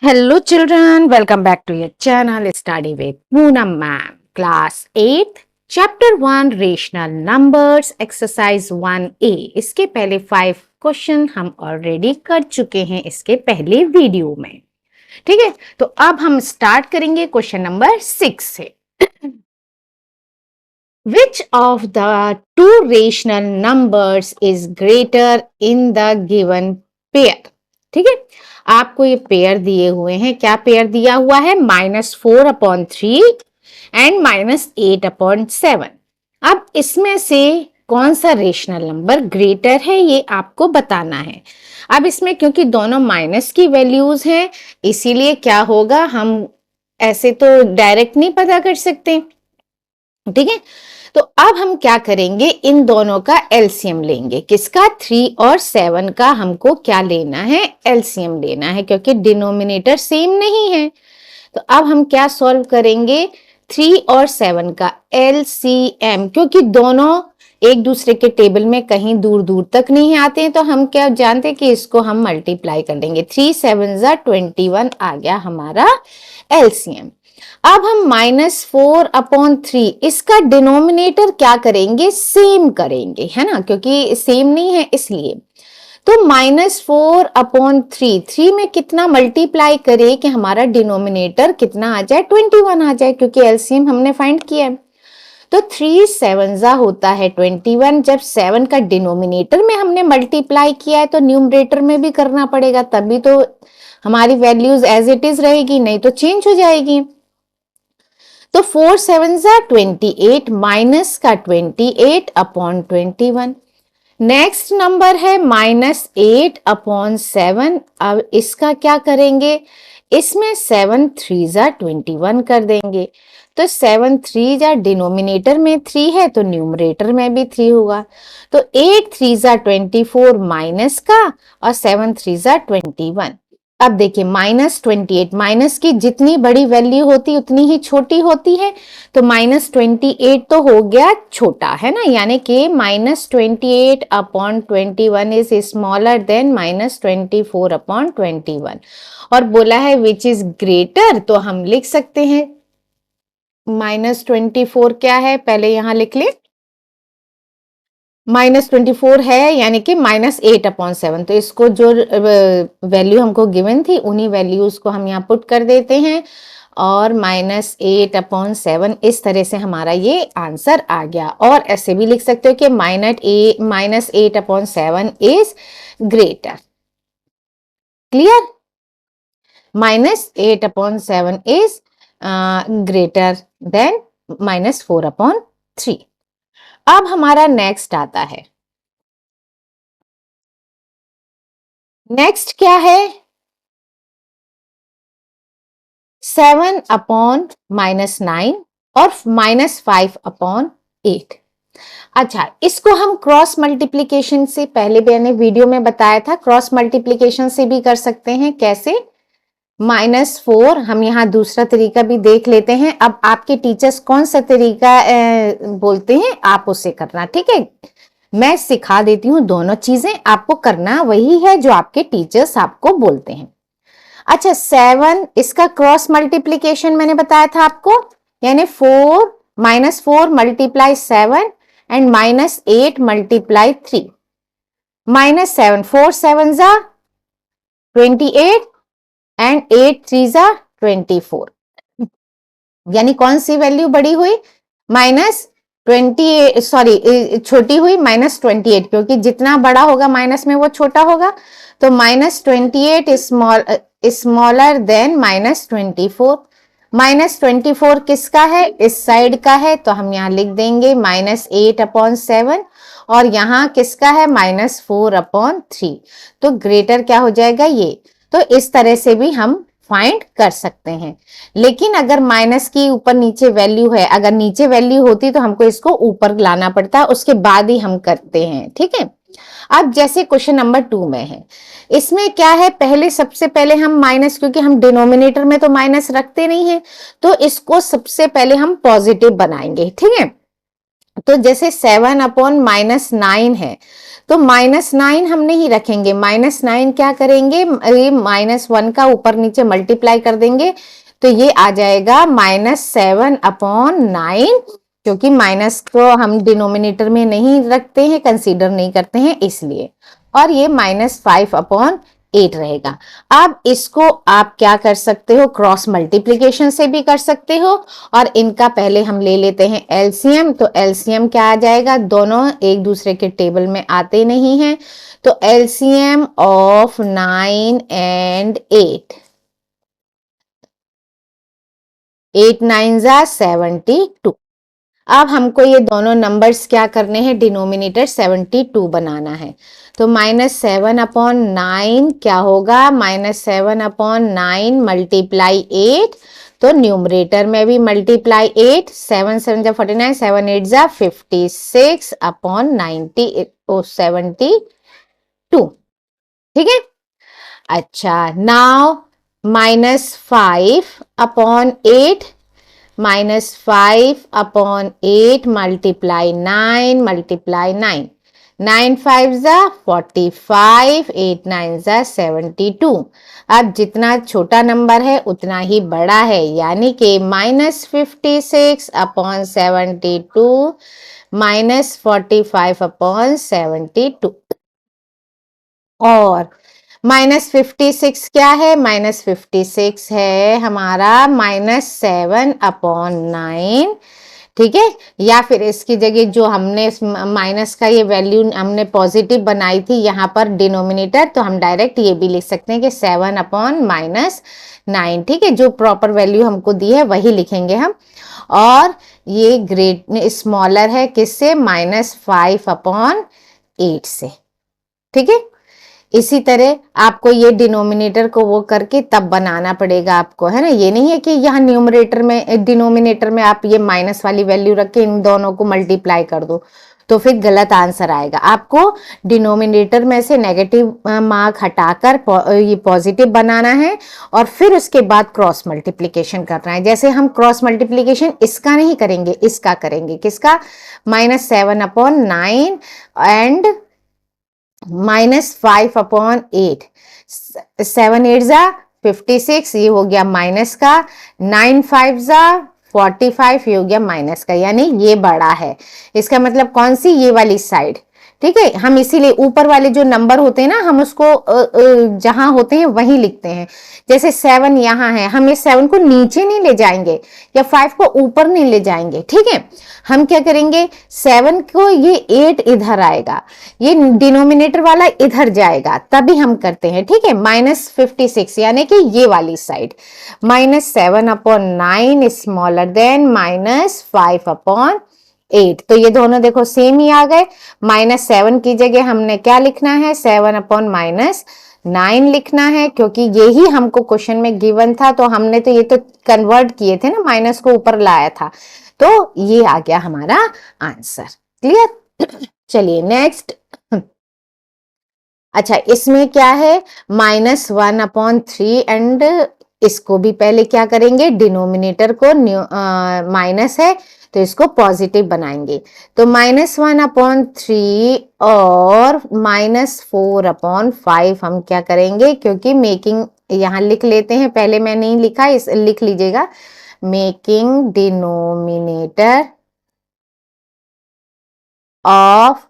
Hello children, welcome back to your channel Study with Poonam Ma'am. Class 8, Chapter 1 Rational Numbers, Exercise 1A. इसके पहले 5 question हम already कर चुके हैं इसके पहले वीडियो में। ठीक है, तो अब हम स्टार्ट करेंगे क्वेश्चन नंबर 6 से। Which of the two rational numbers is greater in the given pair? ठीक है, आपको ये पेयर दिए हुए हैं। क्या पेयर दिया हुआ है? -4/3 एंड -8/7। अब इसमें से कौन सा रेशनल नंबर ग्रेटर है ये आपको बताना है। अब इसमें क्योंकि दोनों माइनस की वैल्यूज हैं, इसीलिए क्या होगा, हम ऐसे तो डायरेक्ट नहीं पता कर सकते। ठीक है, तो अब हम क्या करेंगे, इन दोनों का एलसीएम लेंगे। किसका? 3 और 7 का हमको क्या लेना है? एलसीएम लेना है, क्योंकि डिनोमिनेटर सेम नहीं है। तो अब हम क्या सॉल्व करेंगे? 3 और 7 का एलसीएम, क्योंकि दोनों एक दूसरे के टेबल में कहीं दूर दूर तक नहीं आते हैं, तो हम क्या जानते हैं कि इसको हम मल्टीप्लाई कर देंगे। 3 7 21 आ गया हमारा एलसीएम। अब हम -4/3 इसका डिनोमिनेटर क्या करेंगे? सेम करेंगे, है ना, क्योंकि सेम नहीं है इसलिए। तो -4/3 3 में कितना मल्टीप्लाई करे कि हमारा डिनोमिनेटर कितना आ जाए? 21 आ जाए, क्योंकि एलसीएम हमने फाइंड किया है। तो 3 7 होता है 21। जब 7 का डिनोमिनेटर में हमने मल्टीप्लाई किया है तो न्यूमरेटर में भी करना पड़ेगा, तभी तो हमारी वैल्यूज एज इट इज रहेगी, नहीं तो चेंज हो जाएगी। तो 4 7 28 माइनस का 28/21। नेक्स्ट नंबर है -8/7। अब इसका क्या करेंगे? इसमें 7 3 21 कर देंगे। तो 7 3 डिनोमिनेटर में 3 है तो न्यूमरेटर में भी 3 होगा। तो 8 3 24 माइनस का और 7 3 21। अब देखिए -28, माइनस की जितनी बड़ी वैल्यू होती उतनी ही छोटी होती है, तो -28 तो हो गया छोटा, है ना, यानी कि -28/21 इज स्मॉलर देन -24/21। और बोला है विच इज ग्रेटर, तो हम लिख सकते हैं -24 क्या है, पहले यहां लिख ले। -24 है यानी कि -8/7। तो इसको जो वैल्यू हमको गिवन थी उन्हीं वैल्यूज को हम यहाँ पुट कर देते हैं, और -8/7 इस तरह से हमारा ये आंसर आ गया। और ऐसे भी लिख सकते हो कि -8/7 is greater. Clear? -8/7 is greater than -4/3। अब हमारा नेक्स्ट आता है, नेक्स्ट क्या है? 7/-9 और -5/8। अच्छा, इसको हम क्रॉस मल्टीप्लीकेशन से, पहले मैंने वीडियो में बताया था, क्रॉस मल्टीप्लीकेशन से भी कर सकते हैं। कैसे? -4, हम यहाँ दूसरा तरीका भी देख लेते हैं। अब आपके टीचर्स कौन सा तरीका बोलते हैं, आप उससे करना, ठीक है। मैं सिखा देती हूँ, दोनों चीजें आपको करना वही है जो आपके टीचर्स आपको बोलते हैं। अच्छा, 7 इसका क्रॉस मल्टीप्लीकेशन मैंने बताया था आपको, यानी -4 मल्टीप्लाई 7 एंड -8 मल्टीप्लाई 3। -7 4 7 28 एंड 8 3 24। यानी कौन सी वैल्यू बड़ी हुई? -28, सॉरी छोटी हुई -28, क्योंकि जितना बड़ा होगा माइनस में वो छोटा होगा। तो -28 स्मॉलर देन -24। -24 किसका है? इस साइड का है, तो हम यहाँ लिख देंगे -8/7। और यहाँ किसका है? -4/3। तो ग्रेटर क्या हो जाएगा? ये। तो इस तरह से भी हम फाइंड कर सकते हैं। लेकिन अगर माइनस की ऊपर नीचे वैल्यू है, अगर नीचे वैल्यू होती तो हमको इसको ऊपर लाना पड़ता, उसके बाद ही हम करते हैं, ठीक है। अब जैसे क्वेश्चन नंबर 2 में है, इसमें क्या है, पहले सबसे पहले हम माइनस, क्योंकि हम डिनोमिनेटर में तो माइनस रखते नहीं है, तो इसको सबसे पहले हम पॉजिटिव बनाएंगे, ठीक है। तो जैसे 7/-9 है, तो -9 हम नहीं रखेंगे, -9 क्या करेंगे, ये -1 का ऊपर नीचे मल्टीप्लाई कर देंगे, तो ये आ जाएगा -7/9, क्योंकि माइनस को हम डिनोमिनेटर में नहीं रखते हैं, कंसीडर नहीं करते हैं इसलिए, और ये -5/8 रहेगा। अब इसको आप क्या कर सकते हो, क्रॉस मल्टीप्लीकेशन से भी कर सकते हो, और इनका पहले हम ले लेते हैं एलसीएम। तो एलसीएम क्या आ जाएगा, दोनों एक दूसरे के टेबल में आते नहीं हैं, तो एलसीएम ऑफ 9 and 8, 8 9 जा 72। अब हमको ये दोनों नंबर्स क्या करने हैं, डिनोमिनेटर 72 बनाना है। तो -7/9 क्या होगा, -7/9 मल्टीप्लाई 8, तो न्यूमरेटर में भी मल्टीप्लाई 8, 7 7 जा 49, 7 8 जा 56/72। ठीक है। अच्छा, नाउ -5/8, -5/8 मल्टीप्लाई 9, मल्टीप्लाई 9, 9 5 जा 45, 8 9 जा 72। अब जितना छोटा नंबर है उतना ही बड़ा है, यानी कि -56/72 -45/72। और -56 क्या है, -56 है हमारा -7/9। ठीक है, या फिर इसकी जगह जो हमने माइनस का ये वैल्यू हमने पॉजिटिव बनाई थी यहाँ पर डिनोमिनेटर, तो हम डायरेक्ट ये भी लिख सकते हैं कि 7/9। ठीक है, जो प्रॉपर वैल्यू हमको दी है वही लिखेंगे हम। और ये ग्रेट स्मॉलर है किससे, -5/8 से। ठीक है, इसी तरह आपको ये डिनोमिनेटर को वो करके तब बनाना पड़ेगा आपको, है ना। ये नहीं है कि यहाँ न्यूमरेटर में डिनोमिनेटर में आप ये माइनस वाली वैल्यू रख के इन दोनों को मल्टीप्लाई कर दो, तो फिर गलत आंसर आएगा। आपको डिनोमिनेटर में से नेगेटिव मार्क हटाकर ये पॉजिटिव बनाना है, और फिर उसके बाद क्रॉस मल्टीप्लीकेशन करना है। जैसे हम क्रॉस मल्टीप्लीकेशन इसका नहीं करेंगे, इसका करेंगे, किसका, -7/9 एंड -5/8, 7 8 जा 56, ये हो गया माइनस का, 9 5 जा 45, ये हो गया माइनस का, यानी ये बड़ा है। इसका मतलब कौन सी, ये वाली साइड। ठीक है, हम इसीलिए ऊपर वाले जो नंबर होते हैं ना, हम उसको जहां होते हैं वहीं लिखते हैं। जैसे 7 यहाँ है, हम इस 7 को नीचे नहीं ले जाएंगे या 5 को ऊपर नहीं ले जाएंगे। ठीक है, हम क्या करेंगे, 7 को ये 8 इधर आएगा, ये डिनोमिनेटर वाला इधर जाएगा, तभी हम करते हैं। ठीक है, -56 यानी कि ये वाली साइड, -7/9 स्मॉलर देन -5/8। तो ये दोनों देखो सेम ही आ गए। -7 की जगह हमने क्या लिखना है, 7/9 लिखना है, क्योंकि यही हमको क्वेश्चन में गिवन था, तो हमने तो ये तो कन्वर्ट किए थे ना, माइनस को ऊपर लाया था, तो ये आ गया हमारा आंसर। क्लियर। चलिए नेक्स्ट। अच्छा, इसमें क्या है, -1/3, एंड इसको भी पहले क्या करेंगे, डिनोमिनेटर को माइनस है तो इसको पॉजिटिव बनाएंगे। तो -1/3 और -4/5 हम क्या करेंगे, क्योंकि मेकिंग यहां लिख लेते हैं, पहले मैं नहीं लिखा, इस लिख लीजिएगा, मेकिंग डिनोमिनेटर ऑफ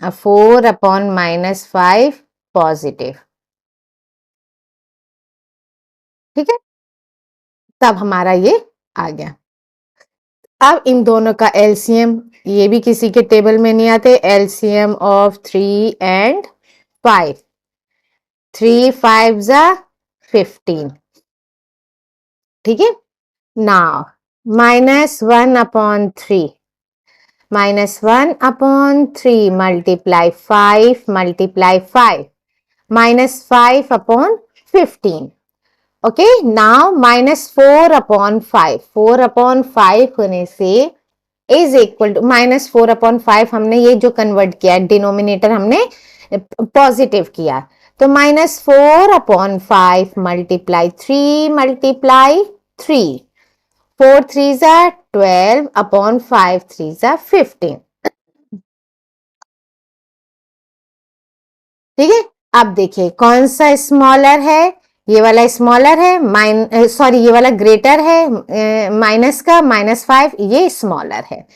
4/-5 पॉजिटिव। ठीक है, तब हमारा ये आ गया। अब इन दोनों का एलसीएम, ये भी किसी के टेबल में नहीं आते, एलसीएम ऑफ 3 and 5, 3 5 जा 15। ठीक है, now -1/3, -1/3 multiply 5 multiply 5, -5/15। Okay, now -4/5, 4/5 होने से इज इक्वल टू -4/5, हमने ये जो कन्वर्ट किया, डिनोमिनेटर हमने पॉजिटिव किया, तो -4/5 मल्टीप्लाई 3 मल्टीप्लाई 3, 4 3 जा 12 अपॉन 5 3 जा 15। ठीक है, अब देखिए कौन सा स्मॉलर है, ये वाला स्मॉलर है, सॉरी ये वाला ग्रेटर है माइनस का, -5 ये स्मॉलर है।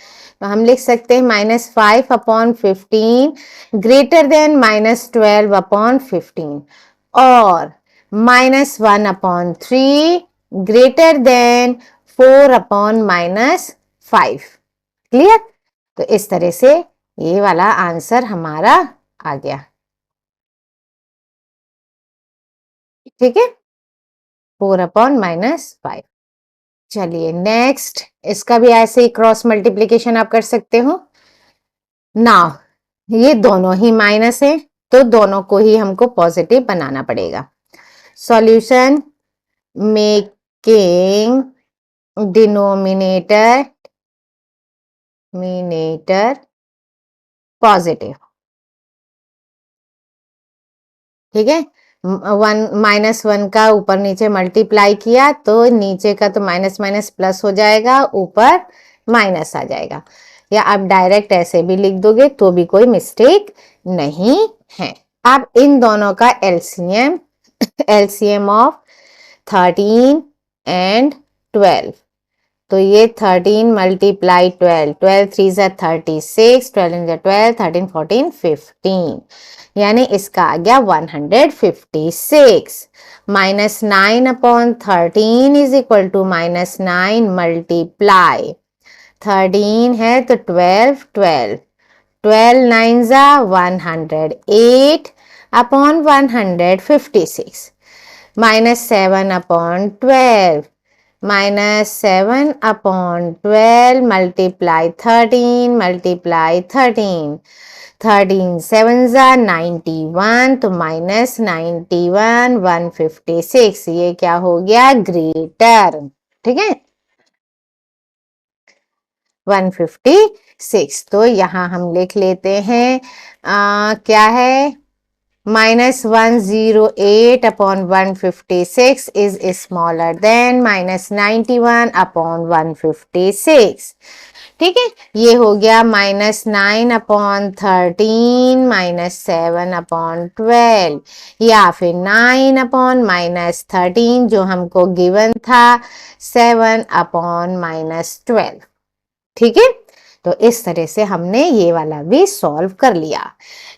तो हम लिख सकते हैं -5 अपॉन 15 ग्रेटर देन -12 अपॉन 15, और -1 upon 3 greater than 4 upon -5। Clear? तो इस तरह से ये वाला आंसर हमारा आ गया। ठीक है, 4 अपॉन -5। चलिए नेक्स्ट, इसका भी ऐसे ही क्रॉस मल्टीप्लीकेशन आप कर सकते हो ना। ये दोनों ही माइनस है तो दोनों को ही हमको पॉजिटिव बनाना पड़ेगा। Solution, making denominator positive. ठीक है, -1 का ऊपर नीचे मल्टीप्लाई किया तो नीचे का तो माइनस माइनस प्लस हो जाएगा, ऊपर माइनस आ जाएगा, या आप डायरेक्ट ऐसे भी लिख दोगे तो भी कोई मिस्टेक नहीं है। अब इन दोनों का एलसीएम, एलसीएम ऑफ 13 एंड 12, तो ये 13 मल्टीप्लाई 12, 12 3 जा 36, 12 जा 12, 13 14 15, यानी इसका आ गया 156। -9 upon 13 is equal to -9 multiply 13 है तो 12, 12 12 9 जा 108 upon 156, -7 upon 12, -7 upon 12 multiply 13 multiply 13, 13 7 जा 91, तो -91 156, ये क्या हो गया, ग्रेटर। ठीक है, 156, तो यहां हम लिख लेते हैं क्या है, -108 upon 156 is smaller than -91 upon 156। ठीक है, ये हो गया -9 अपॉन 13 -7 अपॉन 12, या फिर 9 अपॉन -13 जो हमको गिवन था 7 अपॉन -12। ठीक है, तो इस तरह से हमने ये वाला भी सॉल्व कर लिया।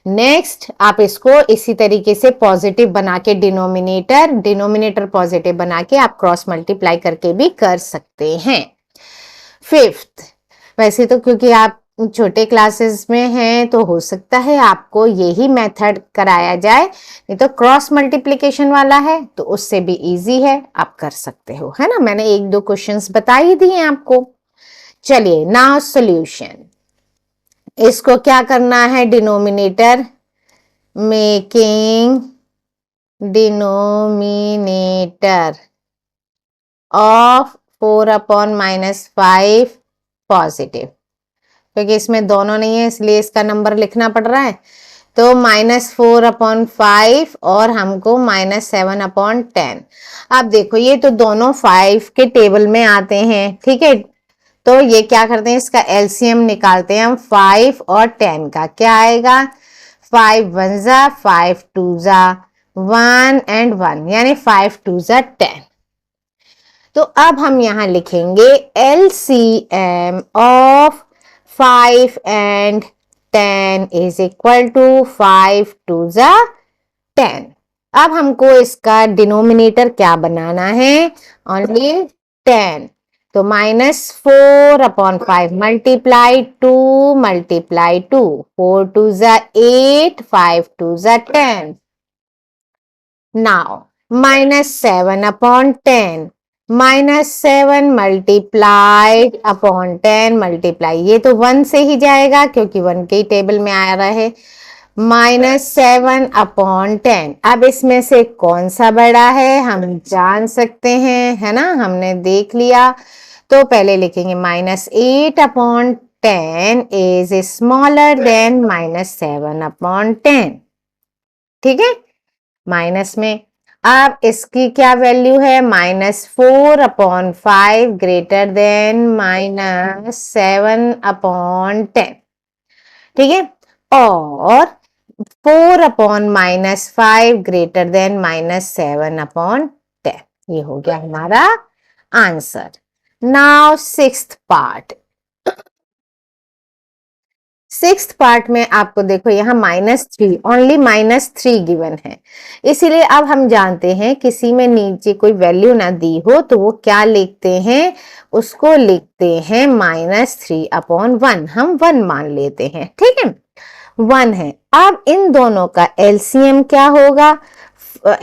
नेक्स्ट, आप इसको इसी तरीके से पॉजिटिव बना के डिनोमिनेटर पॉजिटिव बना के आप क्रॉस मल्टीप्लाई करके भी कर सकते हैं। फिफ्थ, वैसे तो क्योंकि आप छोटे क्लासेस में हैं तो हो सकता है आपको यही मेथड कराया जाए, नहीं तो क्रॉस मल्टीप्लिकेशन वाला है तो उससे भी इजी है, आप कर सकते हो, है ना। मैंने 1-2 क्वेश्चंस बता ही दिए आपको। चलिए नाउ सॉल्यूशन, इसको क्या करना है, denominator, making denominator of 4 upon -5 positive, क्योंकि इसमें दोनों नहीं है इसलिए इसका नंबर लिखना पड़ रहा है, तो -4 अपॉन 5 और हमको -7 अपॉन 10। अब देखो ये तो दोनों 5 के टेबल में आते हैं, ठीक है, तो ये क्या करते हैं, इसका एलसीएम निकालते हैं हम 5 और 10 का, क्या आएगा, 5 1 जा 5 2 जा 1 एंड 1, यानी 5 2 जा 10। तो अब हम यहां लिखेंगे LCM of 5 and 10 is equal to 5 2 जा 10। अब हमको इसका डिनोमिनेटर क्या बनाना है, ओनली 10, तो -4 अपॉन 5 मल्टीप्लाई 2 मल्टीप्लाई 2, 4 2 जा 8, 5 2 जा 10। Now -7 upon 10, -7 multiplied upon 10 multiply, ये तो 1 से ही जाएगा क्योंकि 1 के ही टेबल में आ रहा है, -7 अपॉन 10। अब इसमें से कौन सा बड़ा है हम जान सकते हैं, है ना, हमने देख लिया, तो पहले लिखेंगे -8 upon 10 is smaller than -7 upon 10। ठीक है, माइनस में अब इसकी क्या वैल्यू है, -4/5 ग्रेटर देन -7/10, ठीक है। और 4/-5 ग्रेटर देन -7/10, ये हो गया हमारा आंसर। नाउ सिक्स्थ पार्ट में आपको देखो यहाँ -3, ओनली -3 गिवन है, इसीलिए अब हम जानते हैं किसी में नीचे कोई वैल्यू ना दी हो तो वो क्या लिखते हैं, उसको लिखते हैं -3/1, हम 1 मान लेते हैं, ठीक है, 1 है। अब इन दोनों का एलसीएम क्या होगा,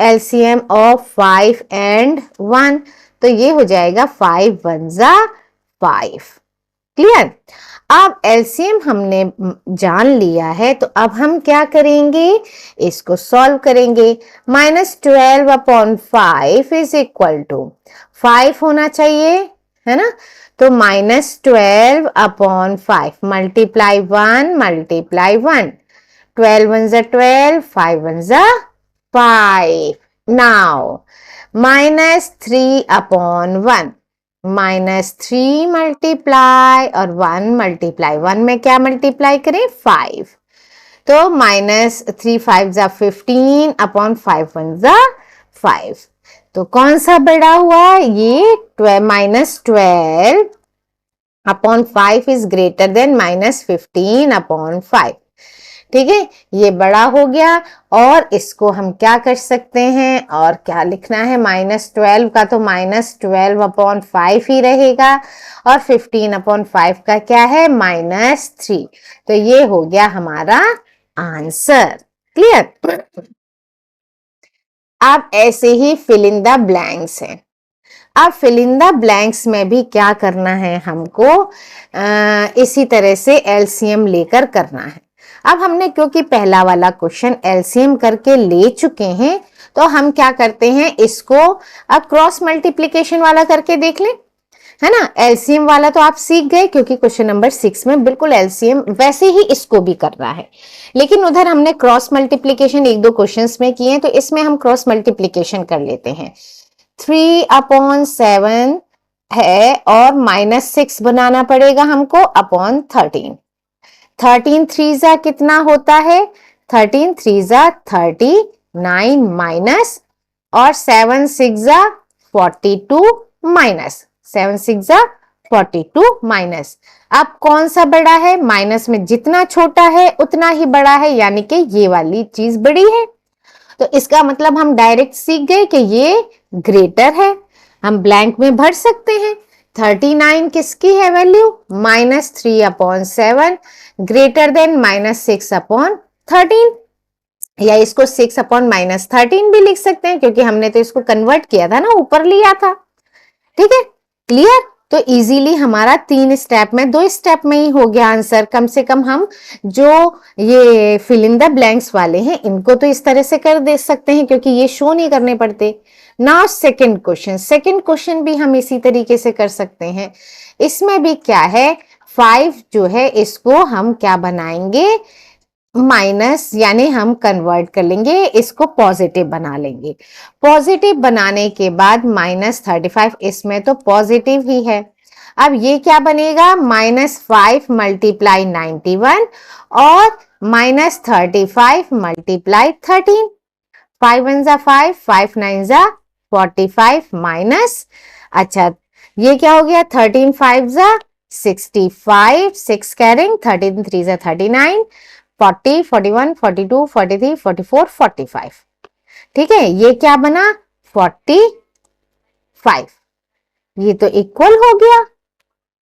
एलसीएम ऑफ 5 एंड 1, तो ये हो जाएगा 5 1 जा 5, क्लियर। अब एलसीएम हमने जान लिया है तो अब हम क्या करेंगे, इसको सॉल्व करेंगे। -12/5 इज इक्वल टू 5 होना चाहिए, है ना, तो -12/5 मल्टीप्लाई 1 मल्टीप्लाई 1, 12 1 जा 12, 5 1 जा 5। नाउ -3/1, -3 मल्टीप्लाई और 1 मल्टीप्लाई, 1 में क्या मल्टीप्लाई करें, 5, तो -3 5 जा 15/5 1 जा 5, तो कौन सा बड़ा हुआ, ये -12/5 इज ग्रेटर देन -15/5, ठीक है, ये बड़ा हो गया। और इसको हम क्या कर सकते हैं, और क्या लिखना है, -12 का तो -12/5 ही रहेगा, और 15/5 का क्या है, -3, तो ये हो गया हमारा आंसर, क्लियर। अब ऐसे ही फिल इन द ब्लैंक्स है। अब फिल इन द ब्लैंक्स में भी क्या करना है हमको, इसी तरह से एलसीएम लेकर करना है। अब हमने क्योंकि पहला वाला क्वेश्चन एलसीएम करके ले चुके हैं तो हम क्या करते हैं, इसको अब क्रॉस मल्टीप्लिकेशन वाला करके देख लें, है ना। एलसीएम वाला तो आप सीख गए क्योंकि क्वेश्चन नंबर 6 में बिल्कुल एलसीएम वैसे ही इसको भी करना है, लेकिन उधर हमने क्रॉस मल्टीप्लिकेशन 1-2 क्वेश्चंस में किए, तो इसमें हम क्रॉस मल्टीप्लिकेशन कर लेते हैं। 3/7 है और -6 बनाना पड़ेगा हमको अपॉन 13, 13 3 जा कितना होता है, 13 3 जा 39 माइनस, और 7 6 जा 42 माइनस, 7 6 जा 42 माइनस। अब कौन सा बड़ा है, माइनस में जितना छोटा है उतना ही बड़ा है, यानी कि ये वाली चीज बड़ी है, तो इसका मतलब हम डायरेक्ट सीख गए कि ये ग्रेटर है, हम ब्लैंक में भर सकते हैं। 39 किसकी है वैल्यू, -3/7 ग्रेटर देन -6/13, या इसको 6/-13 भी लिख सकते हैं क्योंकि हमने तो इसको कन्वर्ट किया था ना, ऊपर लिया था, ठीक है, क्लियर। तो इजीली हमारा 3 स्टेप में, 2 स्टेप में ही हो गया आंसर। कम से कम हम जो ये फिल इन द ब्लैंक्स वाले हैं इनको तो इस तरह से कर दे सकते हैं क्योंकि ये शो नहीं करने पड़ते। नाउ सेकंड क्वेश्चन भी हम इसी तरीके से कर सकते हैं। इसमें भी क्या है, 5 जो है इसको हम क्या बनाएंगे, माइनस, यानी हम कन्वर्ट कर लेंगे, इसको पॉजिटिव बना लेंगे। पॉजिटिव बनाने के बाद -35, इसमें तो पॉजिटिव ही है। अब ये क्या बनेगा, -5 मल्टीप्लाई 91 और -35 मल्टीप्लाई 13, 5 1 जा 5, 5 9 जा 45 माइनस, अच्छा ये क्या हो गया, 13 5 जा 65, 6 कैरिंग, 13 3 जा 39, 40 41 42 43 44 45, ठीक है, ये क्या बना 45, ये तो इक्वल हो गया।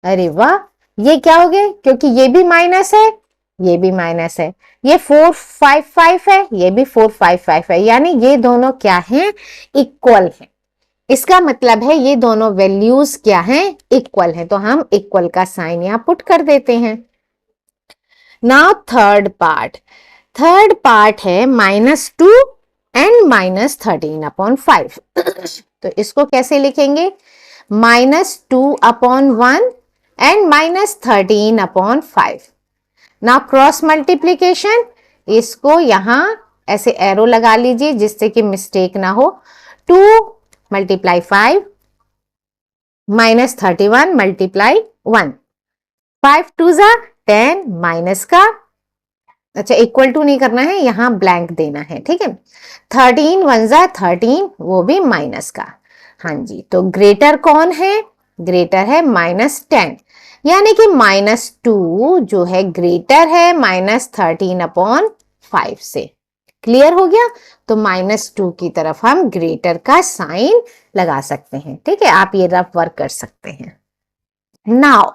अरे वाह, ये क्या हो गया, क्योंकि ये भी माइनस है, ये भी माइनस है, ये 455 है, ये भी 455 है, यानी ये दोनों क्या हैं, इक्वल हैं। इसका मतलब है ये दोनों वैल्यूज क्या हैं, इक्वल हैं, तो हम इक्वल का साइन यहां पुट कर देते हैं। नाउ थर्ड पार्ट है -2 एंड -13/5, तो इसको कैसे लिखेंगे, -2/1 एंड -13/5। नाउ क्रॉस मल्टीप्लीकेशन, इसको यहां ऐसे एरो लगा लीजिए जिससे कि मिस्टेक ना हो। 2 मल्टीप्लाई 5 माइनस 31 मल्टीप्लाई 1, 5 2 जा 10 माइनस का, अच्छा इक्वल टू नहीं करना है, यहां ब्लैंक देना है, ठीक है। 13 1 जा 13, वो भी माइनस का। हाँ जी, तो ग्रेटर कौन है? ग्रेटर है -10, यानी कि -2 जो है ग्रेटर है -13/5 से। क्लियर हो गया? तो -2 की तरफ हम ग्रेटर का साइन लगा सकते हैं, ठीक है। आप ये रफ वर्क कर सकते हैं। नाउ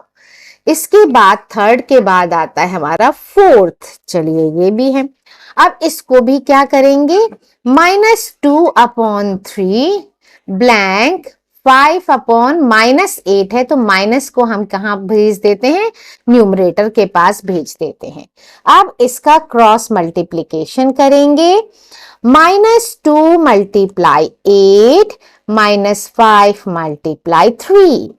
इसके बाद थर्ड के बाद आता है हमारा फोर्थ, चलिए ये भी है। अब इसको भी क्या करेंगे? -2/3 ब्लैंक 5/-8 है, तो माइनस को हम कहाँ भेज देते हैं? न्यूमरेटर के पास भेज देते हैं। अब इसका क्रॉस मल्टीप्लीकेशन करेंगे। -2 मल्टीप्लाई 8 -5 मल्टीप्लाई 3,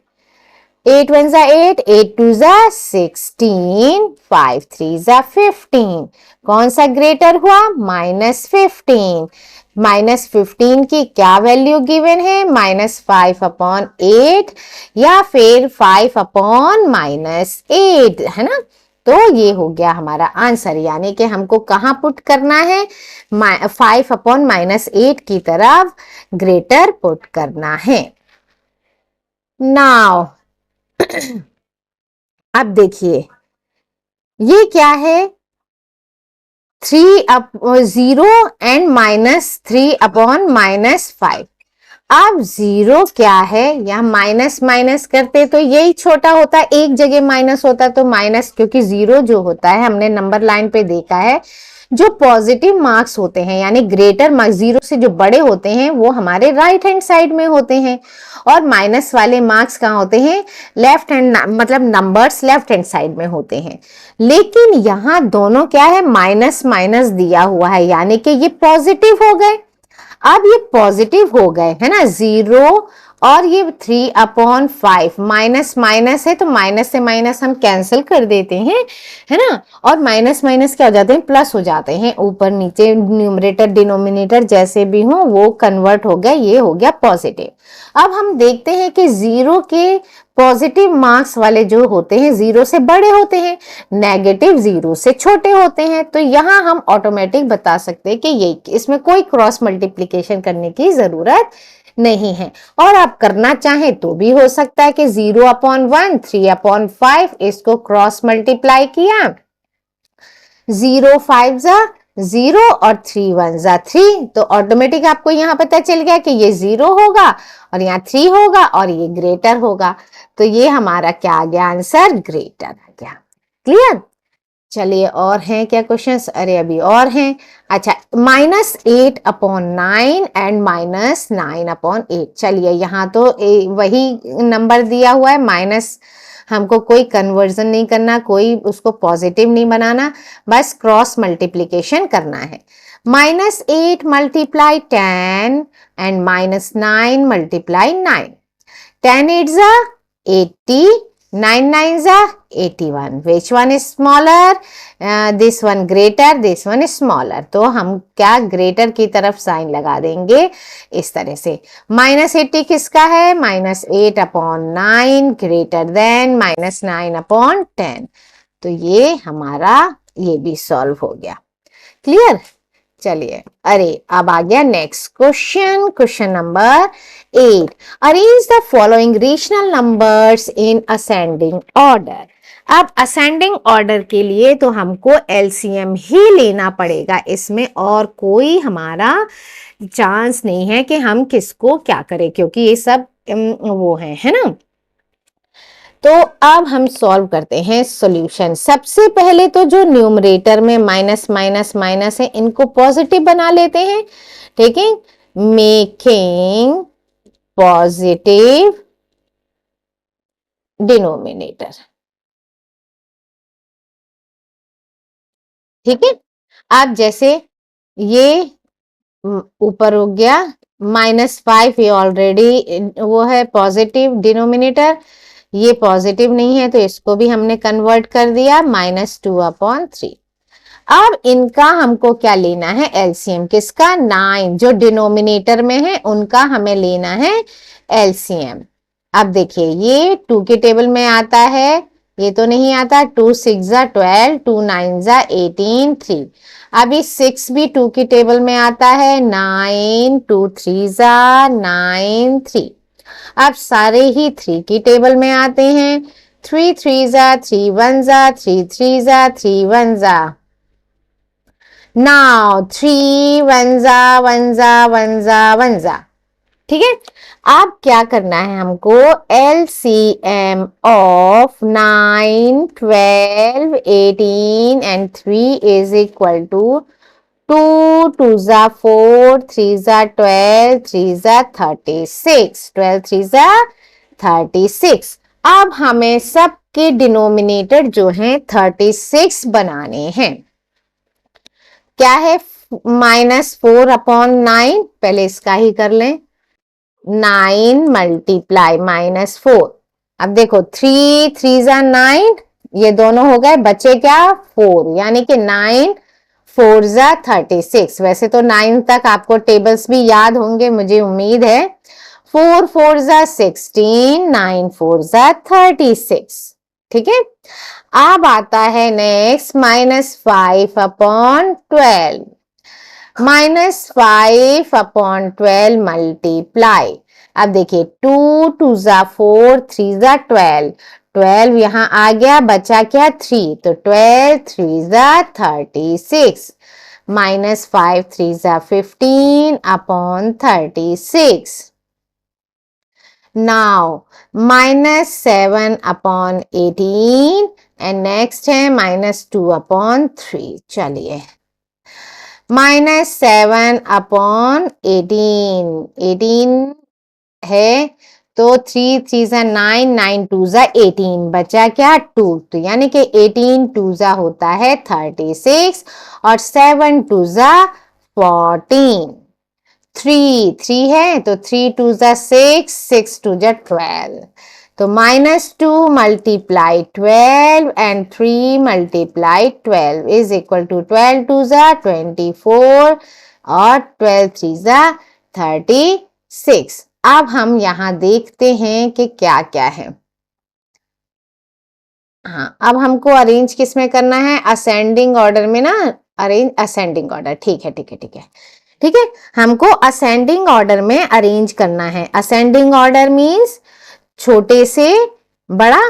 8 1 जा 8, 8 2 जा 16, 5 3 जा 15, कौन सा ग्रेटर हुआ? -15। -15 की क्या वैल्यू गिवन है? -5/8 या फिर 5/-8 है ना। तो ये हो गया हमारा आंसर, यानी कि हमको कहां पुट करना है? 5/-8 की तरफ ग्रेटर पुट करना है। नाउ अब देखिए ये क्या है? 0 एंड -3/-5। अब 0 क्या है? यहाँ माइनस माइनस करते तो यही छोटा होता, एक जगह माइनस होता तो माइनस, क्योंकि 0 जो होता है हमने नंबर लाइन पे देखा है, जो पॉजिटिव मार्क्स होते हैं यानी ग्रेटर मार्क्स 0 से जो बड़े होते हैं वो हमारे राइट हैंड साइड में होते हैं, और माइनस वाले मार्क्स कहाँ होते हैं? लेफ्ट हैंड, मतलब नंबर्स लेफ्ट हैंड साइड में होते हैं। लेकिन यहाँ दोनों क्या है? माइनस माइनस दिया हुआ है, यानी कि ये पॉजिटिव हो गए। अब ये पॉजिटिव हो गए है ना, 0 और ये 3/5, माइनस माइनस है तो माइनस से माइनस हम कैंसिल कर देते हैं, है ना। और माइनस माइनस क्या हो जाते हैं? प्लस हो जाते हैं, ऊपर नीचे न्यूमरेटर डिनोमिनेटर जैसे भी हो वो कन्वर्ट हो गया, ये हो गया पॉजिटिव। अब हम देखते हैं कि 0 के पॉजिटिव मार्क्स वाले जो होते हैं 0 से बड़े होते हैं, नेगेटिव 0 से छोटे होते हैं। तो यहां हम ऑटोमेटिक बता सकते हैं कि ये, इसमें कोई क्रॉस मल्टीप्लिकेशन करने की जरूरत नहीं है। और आप करना चाहें तो भी हो सकता है कि 0/1 3/5 इसको क्रॉस मल्टीप्लाई किया, 0 5 जा 0 और 3 1 जा 3, तो ऑटोमेटिक आपको यहां पता चल गया कि ये 0 होगा और यहाँ 3 होगा और ये ग्रेटर होगा। तो ये हमारा क्या आ गया? आंसर ग्रेटर आ गया। क्लियर? चलिए और हैं क्या क्वेश्चंस? अरे अभी और हैं। अच्छा, -8/9 एंड -9/8। चलिए यहाँ तो वही नंबर दिया हुआ है, माइनस हमको कोई कन्वर्जन नहीं करना, कोई उसको पॉजिटिव नहीं बनाना, बस क्रॉस मल्टीप्लीकेशन करना है। -8 मल्टीप्लाई 10 एंड -9 मल्टीप्लाई 9, 10 8 जा 80, 9 9 जा 81, which one is smaller? This one greater, this one is smaller। तो हम क्या ग्रेटर की तरफ साइन लगा देंगे इस तरह से। -80 किसका है? -8/9 ग्रेटर देन -9/10। तो ये हमारा ये भी सॉल्व हो गया। क्लियर? चलिए, अरे अब आ गया next question, question number 8। Arrange the following rational numbers in ascending order. अब असेंडिंग ऑर्डर के लिए तो हमको एलसीएम ही लेना पड़ेगा, इसमें और कोई हमारा चांस नहीं है कि हम किसको क्या करें, क्योंकि ये सब वो है ना। तो अब हम सॉल्व करते हैं सॉल्यूशन। सबसे पहले तो जो न्यूमरेटर में माइनस माइनस माइनस है इनको पॉजिटिव बना लेते हैं, ठीक है। मेकिंग पॉजिटिव डिनोमिनेटर, ठीक है। अब जैसे ये ऊपर हो गया -5, ये ऑलरेडी वो है पॉजिटिव डिनोमिनेटर, ये पॉजिटिव नहीं है तो इसको भी हमने कन्वर्ट कर दिया -2/3। अब इनका हमको क्या लेना है, एलसीएम किसका, 9 जो डिनोमिनेटर में है उनका हमें लेना है एलसीएम। अब देखिए ये 2 के टेबल में आता है, ये तो नहीं आता, 2 6 जा 12, 2 9 जा 18, 3। अभी 6 भी 2 की टेबल में आता है, 9, 2 3 जा 9, 3। अब सारे ही 3 की टेबल में आते हैं, 3 3 जा 3 1 जा 3 3 जा 3 1 जा। नाउ 3 1 जा 1 जा 1 जा 1 जा। ठीक है, अब क्या करना है हमको, LCM of 9 12 18 and 3 is equal to 2 2 जा 4 3 जा 12 3 जा 36, 12 3 जा 36। अब हमें सबके डिनोमिनेटर जो है 36 बनाने हैं। क्या है, -4/9, पहले इसका ही कर लें, 9 मल्टीप्लाई -4। अब देखो 3 3 जा 9, ये दोनों हो गए, बचे क्या 4, यानी कि 9 4 जा 36। वैसे तो 9 तक आपको टेबल्स भी याद होंगे, मुझे उम्मीद है। 4 4 जा 16, 9 4 जा 36। ठीक है, अब आता है नेक्स्ट -5/12, -5/12 मल्टीप्लाई। अब देखिए 2 2 जा 4 3 जा 12, 12 यहां आ गया, बचा क्या 3, तो 12 3 जा 36, -5 3 जा 15/36। नाउ -7/18 एंड नेक्स्ट है -2/3। चलिए -7/18, 18 है तो 3 3 जा 9, 9 2 जा 18, बचा क्या 2, तो यानी कि 18 2 जा होता है 36 और 7 2 जा 14। 3 3 है तो 3 2 जा 6, 6 2 जा 12, तो -2 multiply 12 and 3 multiply 12 is equal to 12 2 जा 24 और 12 3 जा 36। अब हम यहां देखते हैं कि क्या क्या है। हाँ, अब हमको अरेंज किस में करना है, असेंडिंग ऑर्डर में ना, अरेंज असेंडिंग ऑर्डर। ठीक है ठीक है ठीक है ठीक है, हमको असेंडिंग ऑर्डर में अरेंज करना है। असेंडिंग ऑर्डर मींस छोटे से बड़ा,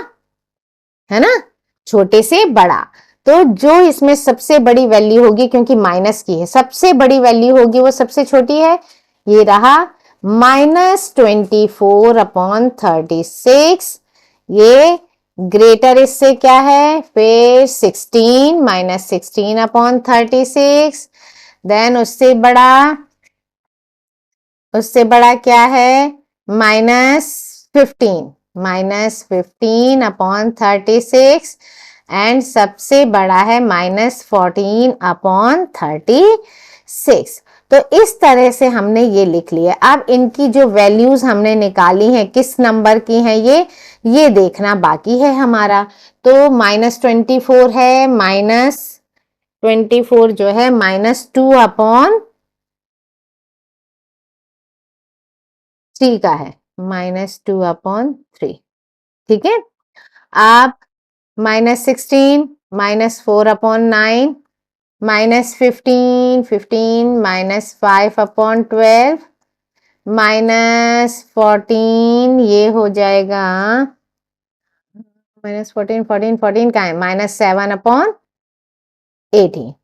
है ना, छोटे से बड़ा। तो जो इसमें सबसे बड़ी वैल्यू होगी, क्योंकि माइनस की है, सबसे बड़ी वैल्यू होगी वो सबसे छोटी है, ये रहा -24/36। ये ग्रेटर इससे क्या है, फिर 16, -16/36। देन उससे बड़ा क्या है, -15, -15/36 एंड सबसे बड़ा है -14/36। तो इस तरह से हमने ये लिख लिया। अब इनकी जो वैल्यूज हमने निकाली हैं, किस नंबर की हैं ये देखना बाकी है हमारा। तो -24 है, -24 जो है -2/3 का है, -2/3। ठीक है, आप -16 -4/9, -15 15 -5/12, -14 ये हो जाएगा, -14 14 14 का है, -7/18।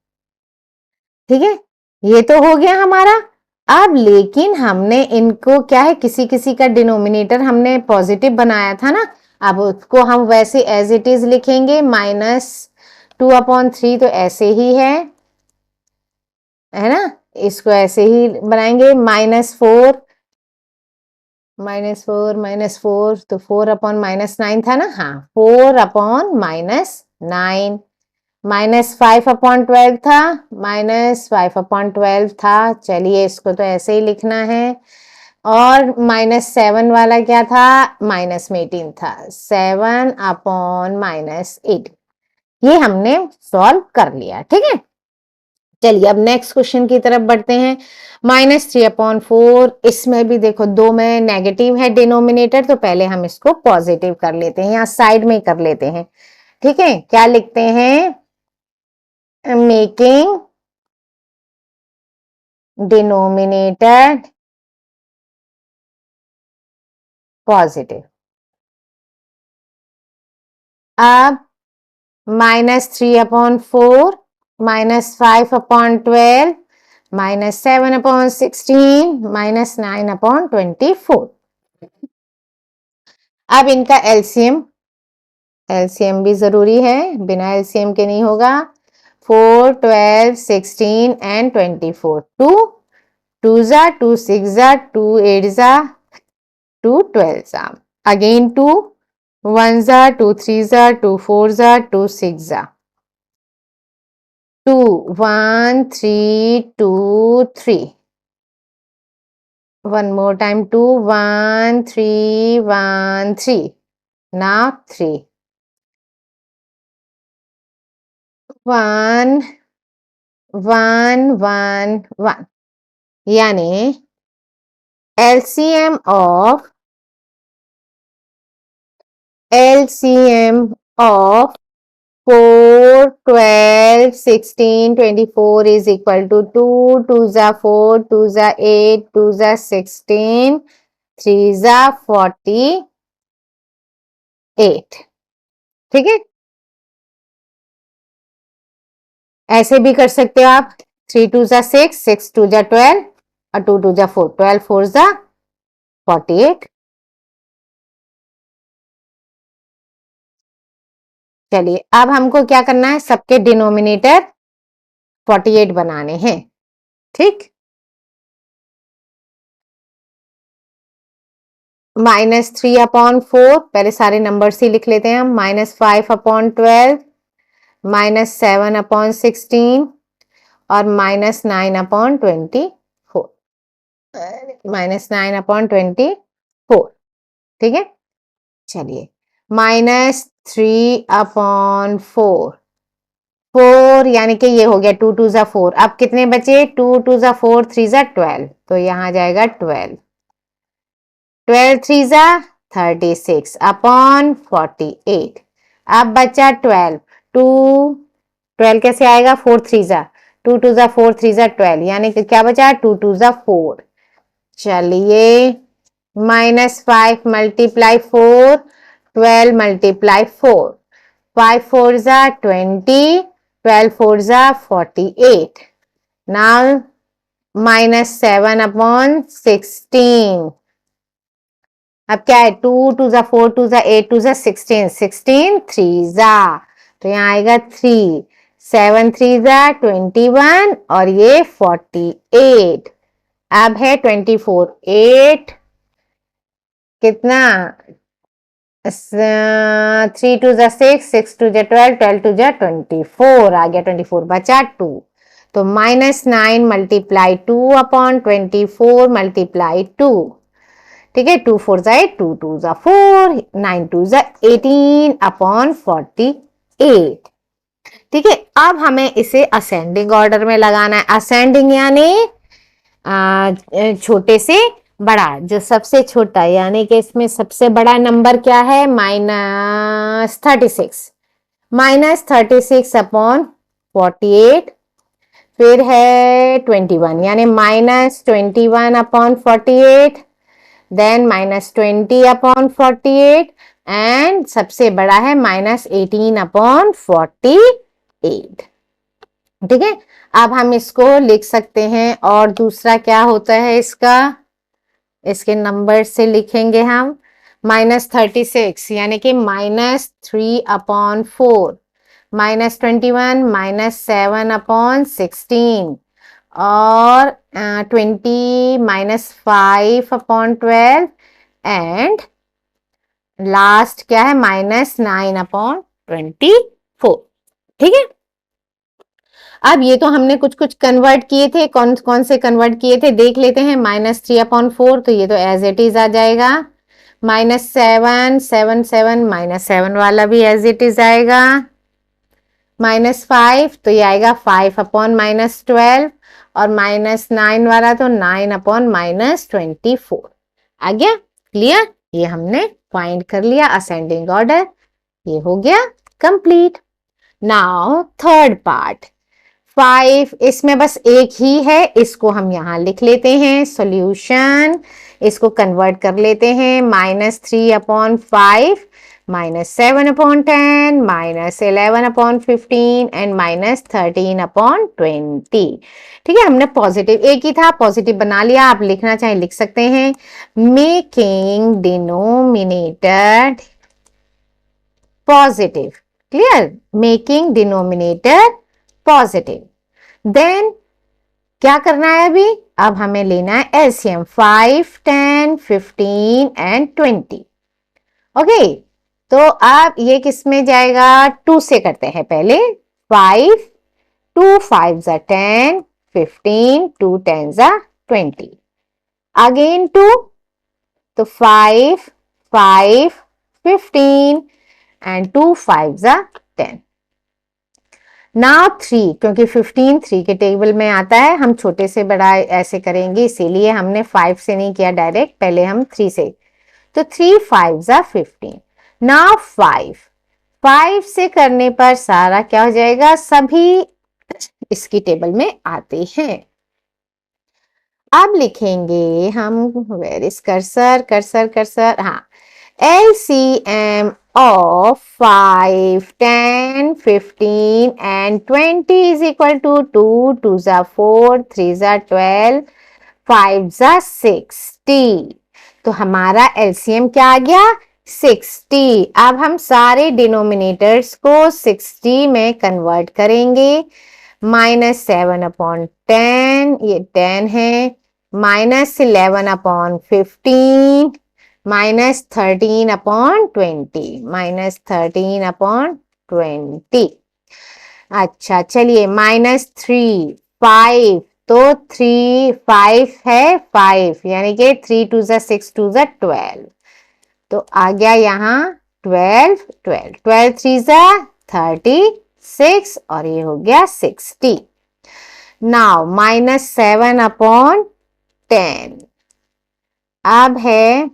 ठीक है, ये तो हो गया हमारा। अब लेकिन हमने इनको क्या है, किसी किसी का डिनोमिनेटर हमने पॉजिटिव बनाया था ना, अब उसको हम वैसे एज इट इज लिखेंगे, -2/3 तो ऐसे ही है ना, इसको ऐसे ही बनाएंगे, -4 -4 तो 4/-9 था ना, हाँ 4/-9, -5/12 था, -5/12 था, चलिए इसको तो ऐसे ही लिखना है। और -7 वाला क्या था, -18 था, 7/-18। ये हमने सॉल्व कर लिया। ठीक है, चलिए अब नेक्स्ट क्वेश्चन की तरफ बढ़ते हैं। -3/4, इसमें भी देखो दो में नेगेटिव है डिनोमिनेटर, तो पहले हम इसको पॉजिटिव कर लेते हैं या साइड में कर लेते हैं। ठीक है, क्या लिखते हैं? Making denominator positive. अब -3/4, -5/12, -7/16, -9/24। अब इनका एलसीएम, एलसीएम भी जरूरी है, बिना एलसीएम के नहीं होगा। 4, 12, 16 एंड 24। 2 2 जा, 2 6 जा, 2 8 जा, 2 12 जा, अगेन 2 1 जा, 2 3 जा, 2 4 जा, 2 6 जा, 2 1 3 2 3, one more time, 2 1 3 1 3, now 3 1 1 1 1, यानी LCM of 4, 12, 16, 24 is equal to 2, 2 जा 4, 2 जा 8, 2 जा 16, 3 जा 48। ठीक है, ऐसे भी कर सकते हो आप। 3 2 जा 6, 6 2 जा 12 और 2 2 जा 4, 12 4 जा 48। चलिए अब हमको क्या करना है, सबके डिनोमिनेटर 48 बनाने हैं। ठीक, -3/4, पहले सारे नंबर्स ही लिख लेते हैं हम। -5/12, -7/16 और -9/24, -9/24। ठीक है, चलिए -3/4, 4 यानी कि ये हो गया 2 2 जा 4। अब कितने बचे? 2 2 जा 4, 3 जा 12, तो यहां जाएगा 12। 12 3 जा 36/48। अब बचा 12, 2 12 कैसे आएगा? 4 3 जा, 2 2 जा 4, 3 जा 12, यानी कि क्या बचा? 2 2 जा 4। चलिए -5 मल्टीप्लाई 4, 12 मल्टीप्लाई 4, 5 4 जा 20, 12 4 जा 48। नाउ -7/16। अब क्या है? 2 2 जा 4, 2 जा 8, 2 जा 16, 16 3 जा, तो यहाँ आएगा 3, 7 3 जा 21 और ये 48। अब है 24, 8 कितना? 3 2 जा 6, 6 2 जा 12, 12 2 जा 24, आ गया 24, बचा 2। तो -9 मल्टीप्लाई 2/24 मल्टीप्लाई 2। ठीक है, 2 4 जा 8, 2 2 जा 4, 9 2 जा 18/48। ठीक है, अब हमें इसे असेंडिंग ऑर्डर में लगाना है। असेंडिंग यानी छोटे से बड़ा, जो सबसे छोटा, यानी कि इसमें सबसे बड़ा नंबर क्या है? -36, -36/48। फिर है 21, यानी -21/48, देन -20/48 एंड सबसे बड़ा है -18/48। ठीक है, अब हम इसको लिख सकते हैं। और दूसरा क्या होता है इसका? इसके नंबर से लिखेंगे हम। -36 यानी कि -3/4, -21 -7/16 और 20 -5/12 एंड लास्ट क्या है? -9/24। ठीक है, अब ये तो हमने कुछ कुछ कन्वर्ट किए थे। कौन कौन से कन्वर्ट किए थे देख लेते हैं। -3/4, तो ये तो एज इट इज आ जाएगा। -7 7 7 -7 वाला भी एज इट इज आएगा। -5 तो ये आएगा 5 अपॉन -12 और -9 वाला तो 9 अपॉन -24 आ गया। क्लियर? ये हमने फाइंड कर लिया असेंडिंग ऑर्डर, ये हो गया कंप्लीट। नाउ थर्ड पार्ट 5, इसमें बस एक ही है, इसको हम यहां लिख लेते हैं सॉल्यूशन, इसको कन्वर्ट कर लेते हैं -3 upon 5 -7 upon 10 -11 upon 15 and -13 upon 20। ठीक है, हमने पॉजिटिव एक ही था, पॉजिटिव बना लिया, आप लिखना चाहे लिख सकते हैं। Making denominator positive, clear, making denominator positive. Then क्या करना है अभी, अब हमें लेना है एलसीएम 5 10 15 एंड 20। ओके, तो अब ये किस में जाएगा, 2 से करते हैं पहले। 5 2 5 जा 10 15 2 10 जा 20 अगेन 2, तो 5 5 15 एंड 2 5 जा 10। नाउ 3, क्योंकि 15 3 के टेबल में आता है, हम छोटे से बड़ा ऐसे करेंगे, इसीलिए हमने 5 से नहीं किया डायरेक्ट, पहले हम 3 से। तो 3 5 जा 15। नाउ 5 से करने पर सारा क्या हो जाएगा, सभी इसकी टेबल में आते हैं। अब लिखेंगे हम, where is cursor cursor cursor, हाँ, LCM of 5 10 15 and 20 is equal to 2 2 जा 4 3 जा 12 5 जा 60। तो हमारा LCM क्या आ गया, 60। अब हम सारे डिनोमिनेटर्स को 60 में कन्वर्ट करेंगे। -7 अपॉन 10, ये 10 है, -11 अपॉन 15 -13 अपॉन 20 -13 अपॉन 20। अच्छा चलिए, -3 5, तो 3 5 है 5, यानी कि 3 2 जा 6 2 जा 12, तो आ गया यहाँ 12 12 12 3 जा 36 और ये हो गया 60। नाउ -7 अपॉन 10, अब है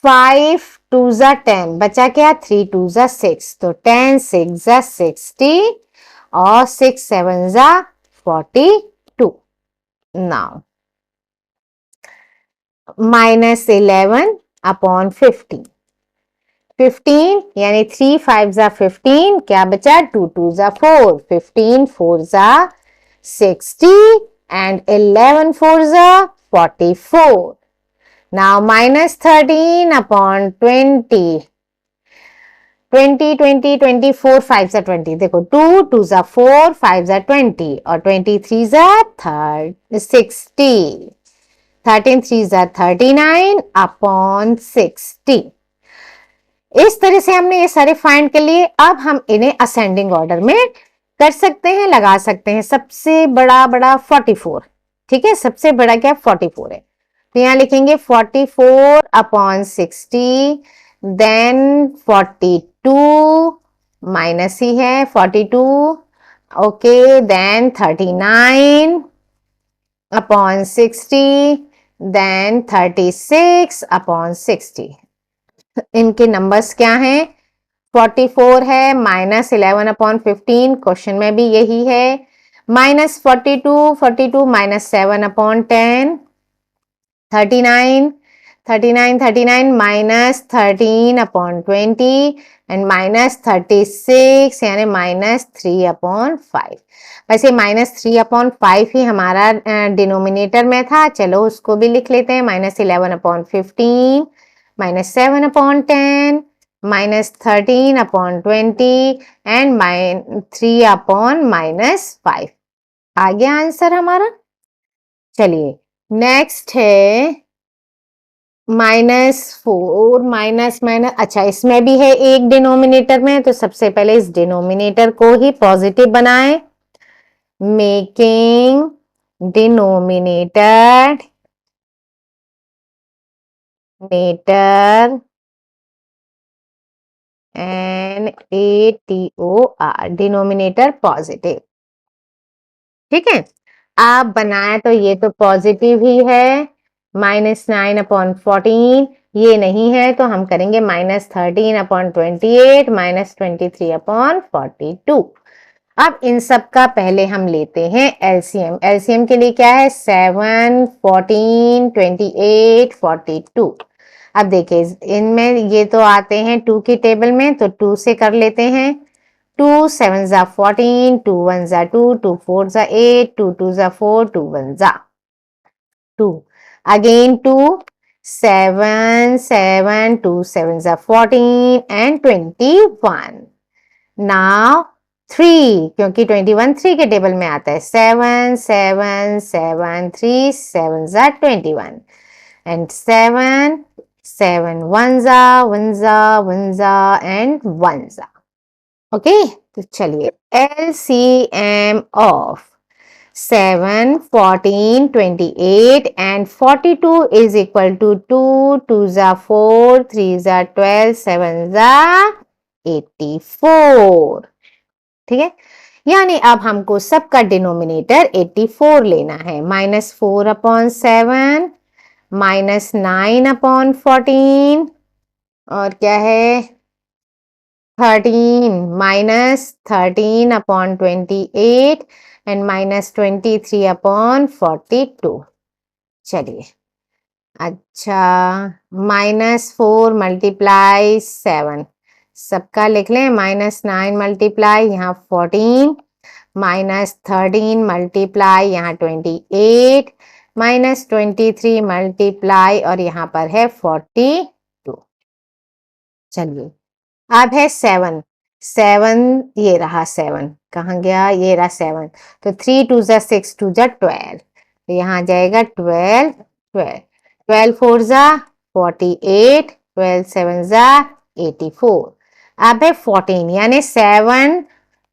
5 2 जा 10, बचा क्या, 3 2 जा 6, तो 10 6 जा 60 और 6 7 जा 42। नाउ -11 अपॉन 15, 15 यानी 3 5 जा 15, क्या बचा, 2 2 जा 4, 15 4 जा 60 एंड 11 4 जा 44। Now -13 upon 20, 20 20 24 5 जा 20, देखो 2 2 जा 4 5 जा 20 और 23 जा 60, 13 3 जा 39 अपॉन 60। इस तरह से हमने ये सारे फाइंड कर लिए। अब हम इन्हें असेंडिंग ऑर्डर में कर सकते हैं, लगा सकते हैं। सबसे बड़ा 44, ठीक है, सबसे बड़ा क्या 44 है, तो यहां लिखेंगे 44 अपॉन 60, देन 42 माइनस ही है 42, okay, then 39 upon 60, then 36 upon 60। इनके नंबर्स क्या हैं, 44 है, -11 अपॉन 15, क्वेश्चन में भी यही है, -42 42 -7 अपॉन 10, 39 39 39 -13 अपॉन 20 एंड -36 यानी -3 अपॉन 5। वैसे -3 अपॉन 5 ही हमारा डिनोमिनेटर में था, चलो उसको भी लिख लेते हैं, -11 upon 15 -7 upon 10 -13 upon 20 and -3 upon -5। आ गया आंसर हमारा। चलिए नेक्स्ट है -4 माइनस माइनस, अच्छा इसमें भी है एक डिनोमिनेटर में, तो सबसे पहले इस डिनोमिनेटर को ही पॉजिटिव बनाएं। Making denominator NaTOR, denominator positive. ठीक है, आप बनाया तो ये तो पॉजिटिव ही है, -9/14, ये नहीं है तो हम करेंगे -13/28 -23/42। अब इन सब का पहले हम लेते हैं एलसीएम। एलसीएम के लिए क्या है, 7, 14, 28, 42। अब देखिए इनमें ये तो आते हैं 2 की टेबल में, तो 2 से कर लेते हैं। 2 7 जा 14, 2 1 जा 2, 2 4 जा 8, 2 2 जा 4, 2 1 जा 2, again 2 7 7, 2 7 जा 14 and 21। नाउ 3, क्योंकि 21 3 के टेबल में आता है, 7 7 7 3 7 जा 21 and 7 7 1 जा 1 जा 1 जा and 1 जा। ओके, तो चलिए LCM of 7, 14, 28 and 42 is equal to 2, 2 जा 4, 3 जा 12, 7 जा 84। ठीक है, यानी अब हमको सबका डिनोमिनेटर 84 लेना है। -4/7 -9/14 और क्या है 13 -13/28 एंड -23/42। चलिए, अच्छा, -4 × 7 सबका लिख लें, -9 मल्टीप्लाई यहाँ 14, -13 मल्टीप्लाई यहाँ 28, -23 मल्टीप्लाई और यहाँ पर है 42। चलिए, अब है 7, 7 ये रहा 7, कहाँ गया, ये रहा 7, तो 3 2 जा 6, 2 जा 12, तो यहाँ आ जाएगा 12 12 12 4 जा 48, 12 7 जा 84। अब है 14, यानी 7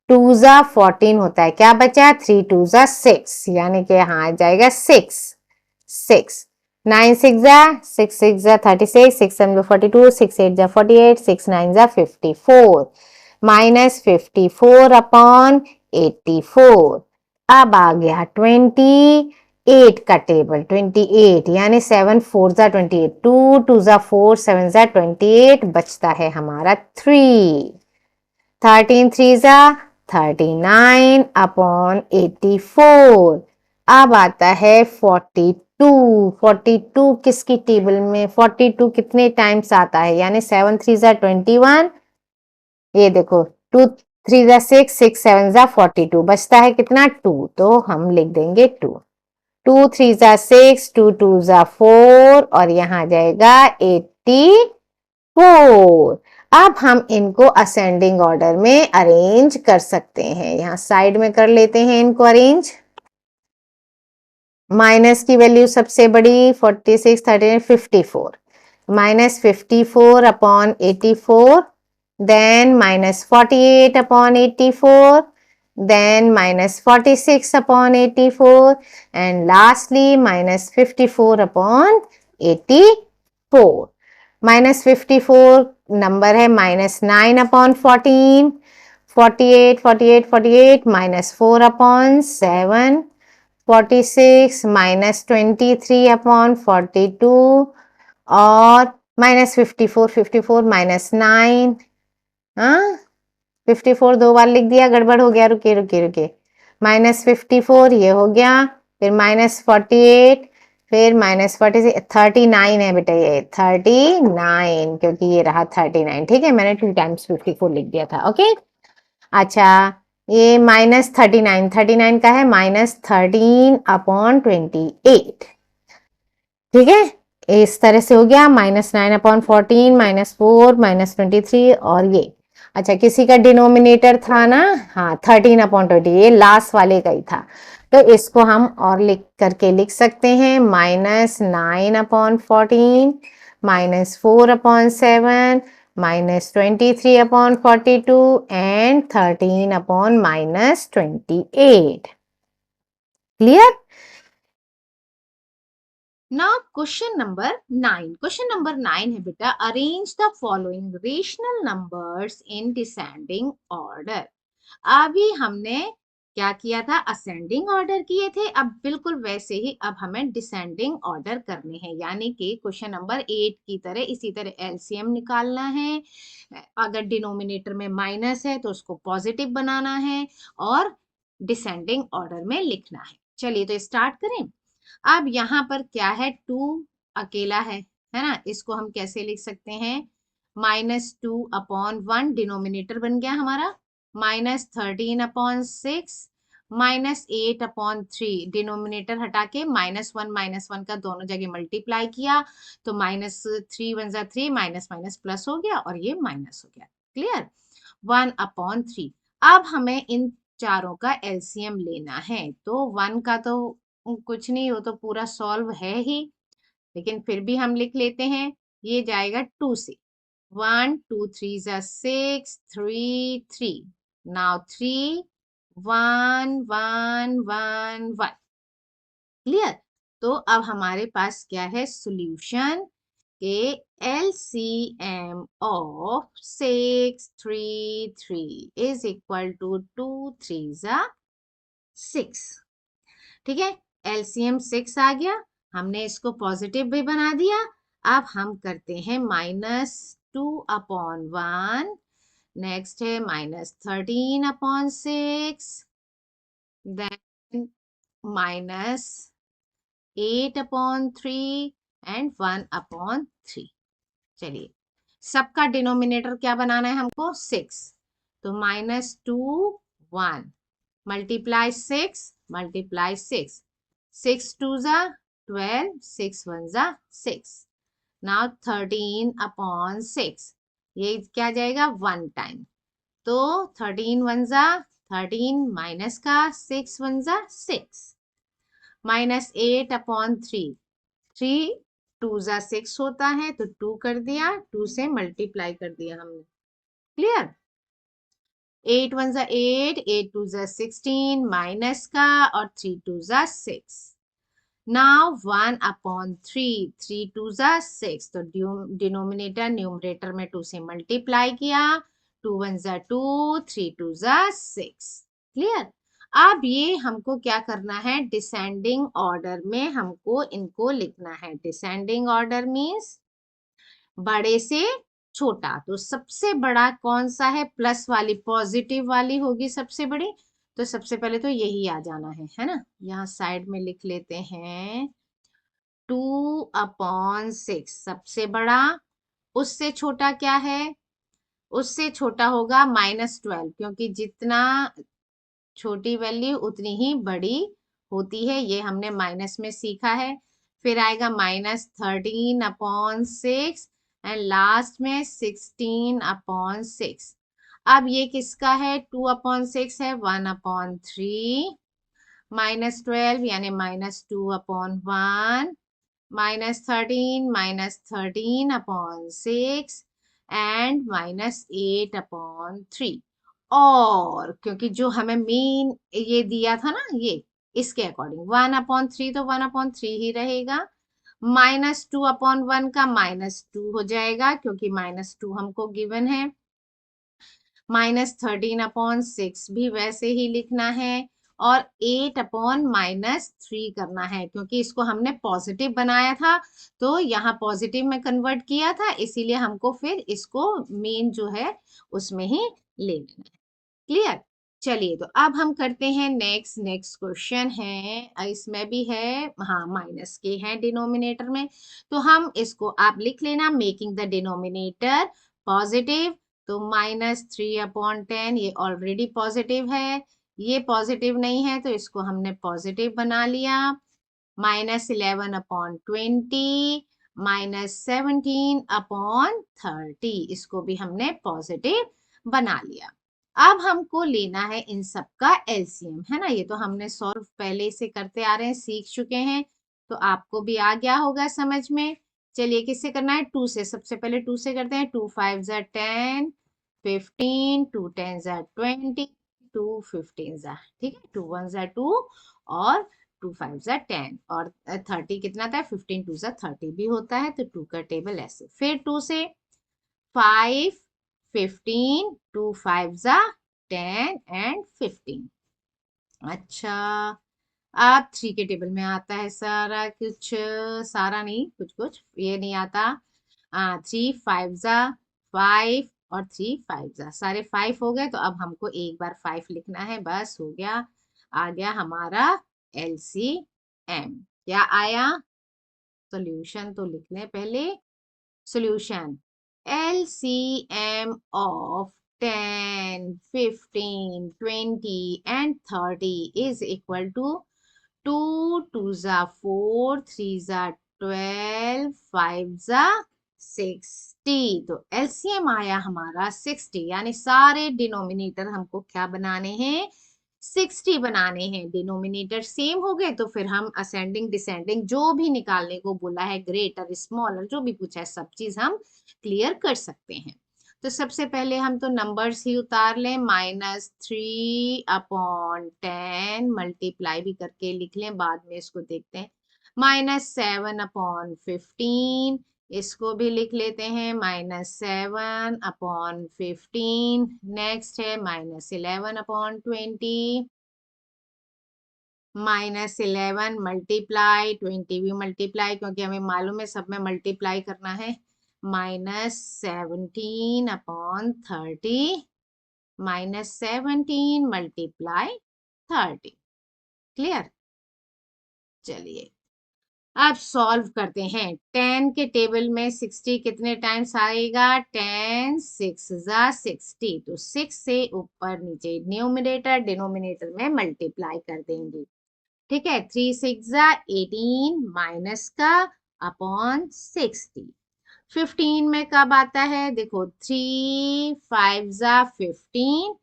2 जा 14 होता है, क्या बचा 3 2 जा 6, यानी कि यहाँ आ जाएगा 6 6 9 6 जा 6 6 जा 36, 6 7 जा 42, 6 8 जा 48, 6 9 जा 54, -54/84। अब आ गया 28 का टेबल, 28 यानी 7 4 जा 28, 2 2 जा 4, 7 जा 28, बचता है हमारा 3, 13 3 जा 39/84। अब आता है 42, 42 किसकी टेबल में, 42 कितने टाइम्स आता है, यानी 7 3 जा 21, ये देखो 2 3 जा 6, 6 7 जा 42, बचता है कितना 2, तो हम लिख देंगे 2, 2 3 जा 6, 2 2 जा 4 और यहाँ जाएगा 84। अब हम इनको असेंडिंग ऑर्डर में अरेंज कर सकते हैं, यहाँ साइड में कर लेते हैं इनको अरेंज। माइनस की वैल्यू सबसे बड़ी 46 13 54, -54/84, then -48/84, then -46/84 and lastly -54/84। -54 number है -9/14, 48 48 48 -4/7, 46 -23/42 और -54 54 -9, हाँ 54 दो बार लिख दिया, गड़बड़ हो गया, रुके रुके रुके, -54 ये हो गया, फिर -48, फिर -46, 39 है बेटा, ये 39, क्योंकि ये रहा 39। ठीक है, मैंने 2 टाइम्स 54 लिख दिया था। ओके, अच्छा, ये -39, 39 का है -13/28। ठीक है, इस तरह से हो गया, -9/14, -4 -23 और ये। अच्छा, किसी का डिनोमिनेटर था ना, हाँ 13/20, ये लास्ट वाले का ही था, तो इसको हम और लिख करके लिख सकते हैं, -9/14 -4/7 -23/42 and 13/-28। Clear? Now question number 9, question number 9 है बेटा, arrange the following rational numbers in descending order. अभी हमने क्या किया था, असेंडिंग ऑर्डर किए थे, अब बिल्कुल वैसे ही अब हमें डिसेंडिंग ऑर्डर करने हैं, यानी कि क्वेश्चन नंबर 8 की तरह इसी तरह एलसीएम निकालना है। अगर डिनोमिनेटर में माइनस है तो उसको पॉजिटिव बनाना है और डिसेंडिंग ऑर्डर में लिखना है। चलिए तो स्टार्ट करें। अब यहाँ पर क्या है, 2 अकेला है ना, इसको हम कैसे लिख सकते हैं, -2/1 डिनोमिनेटर बन गया हमारा, -13/6 -8/3 डिनोमिनेटर हटा के -1 का दोनों जगह मल्टीप्लाई किया तो -3 1 जा 3, माइनस माइनस प्लस हो गया और ये माइनस हो गया। क्लियर, 1/3। अब हमें इन चारों का एलसीएम लेना है, तो 1 का तो कुछ नहीं, वो तो पूरा सॉल्व है ही, लेकिन फिर भी हम लिख लेते हैं, ये जाएगा 2 से, 1 2 3 जा 6 3 3, नाउ 3 1 1 1 1। क्लियर, तो अब हमारे पास क्या है, सॉल्यूशन के LCM of 6 3 3 is equal to 2 3 जा 6। ठीक है, एलसीएम 6 आ गया, हमने इसको पॉजिटिव भी बना दिया। अब हम करते हैं -2/1, नेक्स्ट है -13/6, देन -8/3 एंड 1/3। चलिए, सबका डिनोमिनेटर क्या बनाना है हमको, 6, तो -2 1 मल्टीप्लाई 6 मल्टीप्लाई 6, 6 2 जा 12, 6 1 जा 6, नाउ 13/6, ये क्या जाएगा 1 टाइम, तो 13 1 जा 13 माइनस का 6 1 जा 6, -8/3, 3 2 जा 6 होता है तो 2 कर दिया, 2 से मल्टीप्लाई कर दिया हमने। क्लियर, 8 1 जा 8, 8 2 जा 16 माइनस का और 3 2 जा 6, नाउ 1/3, 3 2 जा 6, तो डिनोमिनेटर न्यूमरेटर में 2 से मल्टीप्लाई किया, 2 1 जा 2, 3 2 जा 6। क्लियर, अब ये हमको क्या करना है, डिसेंडिंग ऑर्डर में हमको इनको लिखना है। डिसेंडिंग ऑर्डर मीन्स बड़े से छोटा, तो सबसे बड़ा कौन सा है, प्लस वाली पॉजिटिव वाली होगी सबसे बड़ी, तो सबसे पहले तो यही आ जाना है ना, यहाँ साइड में लिख लेते हैं 2/6 सबसे बड़ा, उससे छोटा क्या है, उससे छोटा होगा -12, क्योंकि जितना छोटी वैल्यू उतनी ही बड़ी होती है, ये हमने माइनस में सीखा है। फिर आएगा -13/6 एंड लास्ट में 16/6। अब ये किसका है, 2/6 है, 1/3, -12 यानी -2/1, -13/6 एंड -8/3। और क्योंकि जो हमें मीन ये दिया था ना, ये इसके अकॉर्डिंग 1/3 तो 1/3 ही रहेगा, -2/1 का -2 हो जाएगा क्योंकि -2 हमको गिवन है, -13/6 भी वैसे ही लिखना है, और 8/-3 करना है क्योंकि इसको हमने पॉजिटिव बनाया था, तो यहाँ पॉजिटिव में कन्वर्ट किया था, इसीलिए हमको फिर इसको मेन जो है उसमें ही ले लेना है। क्लियर, चलिए तो अब हम करते हैं नेक्स्ट क्वेश्चन है, इसमें भी है, हाँ माइनस के हैं डिनोमिनेटर में, तो हम इसको आप लिख लेना, मेकिंग द डिनोमिनेटर पॉजिटिव, तो -3/10 ये ऑलरेडी पॉजिटिव है, ये पॉजिटिव नहीं है तो इसको हमने पॉजिटिव बना लिया, -11/20 -17/30 इसको भी हमने पॉजिटिव बना लिया। अब हमको लेना है इन सब का एलसीएम, है ना, ये तो हमने सॉल्व पहले से करते आ रहे हैं, सीख चुके हैं, तो आपको भी आ गया होगा समझ में। चलिए किससे करना है, 2 से, सबसे पहले 2 से करते हैं, 2 5 जा 10 15, 2 10 जा 20, 2 15 जा, ठीक है, 2 1 जा 2 और 2 5 जा 10 और 30 कितना था 15 2 जा 30 भी होता है, तो 2 का टेबल ऐसे। फिर 2 से 5 15 2 5 जा 10 एंड 15। अच्छा, अब 3 के टेबल में आता है सारा कुछ, सारा नहीं, कुछ कुछ ये नहीं आता। 3 5 जा 5 और 3 5 जा सारे 5 हो गए, तो अब हमको एक बार 5 लिखना है, बस हो गया। आ गया हमारा LCM। क्या आया? सॉल्यूशन तो लिख लें पहले। Solution LCM of 10 15 20 and 30 is equal to 2 2 जा 4 3 जा 12 5 जा 60। तो एलसीएम आया हमारा 60, यानी सारे डिनोमिनेटर हमको क्या बनाने हैं? 60 बनाने हैं। डिनोमिनेटर सेम हो गए, तो फिर हम असेंडिंग डिसेंडिंग जो भी निकालने को बोला है, ग्रेटर स्मॉलर जो भी पूछा है, सब चीज हम क्लियर कर सकते हैं। तो सबसे पहले हम तो नंबर्स ही उतार लें। -3/10 मल्टीप्लाई भी करके लिख लें, बाद में इसको देखते हैं। -7/15 इसको भी लिख लेते हैं। -7/15 नेक्स्ट है -11/20 -11 मल्टीप्लाई 20 भी मल्टीप्लाई, क्योंकि हमें मालूम है सब में मल्टीप्लाई करना है। -17/30 -17 मल्टीप्लाई 30। क्लियर? चलिए अब सॉल्व करते हैं। 10 के टेबल में 60 कितने टाइम्स आएगा? 10 6 जा 60, तो 6 से ऊपर नीचे न्यूमरेटर डिनोमिनेटर में मल्टीप्लाई कर देंगे। ठीक है, 3 6 जा 18 माइनस का अपॉन 60। 15 में कब आता है? देखो 3 5 जा 15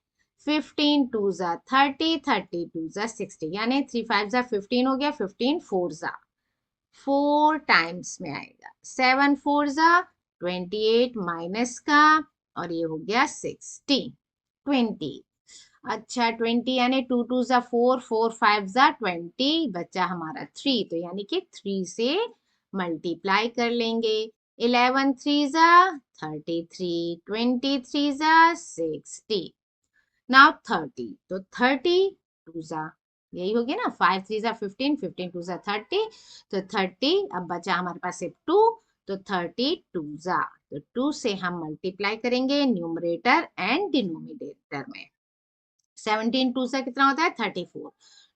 15 2 जा 30 30 2 जा 60, यानी 3 5 जा 15 हो गया, 15 4 जा 4 टाइम्स में आएगा। 7 4 जा 28 माइनस का, और ये हो गया 60 20। अच्छा 20 यानी 2 2 जा 4 4 5 जा 20, बचा हमारा 3, तो यानी कि 3 से मल्टीप्लाई कर लेंगे। 11 3 जा 33 23 जा 60। नाउ 30, तो 30 2 जा, यही हो गया ना, 5 3 जा 15 15 2 जा 30, तो 30 अब बचा हमारे पास सिर्फ 2, तो 32 जा, तो 2 से हम मल्टीप्लाई करेंगे न्यूमरेटर एंड डिनोमिनेटर में। 17 2 से कितना होता है? 34।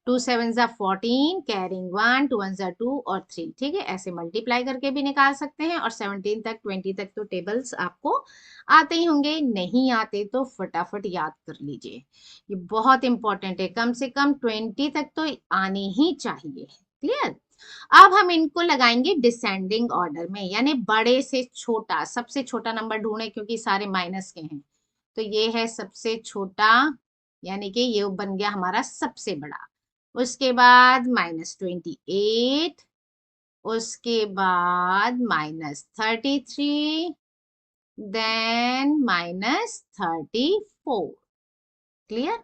2 7 जा 14 कैरिंग 1 2 1 जा 2 और 3। ठीक है, ऐसे मल्टीप्लाई करके भी निकाल सकते हैं। और 17 तक 20 तक तो टेबल्स आपको आते ही होंगे, नहीं आते तो फटाफट याद कर लीजिए, ये बहुत इंपॉर्टेंट है। कम से कम 20 तक तो आने ही चाहिए। क्लियर? अब हम इनको लगाएंगे डिसेंडिंग ऑर्डर में, यानी बड़े से छोटा, सबसे छोटा नंबर ढूंढे क्योंकि सारे माइनस के हैं। तो ये है सबसे छोटा, यानी कि ये बन गया हमारा सबसे बड़ा। उसके बाद -28, उसके बाद -33, देन -34। क्लियर?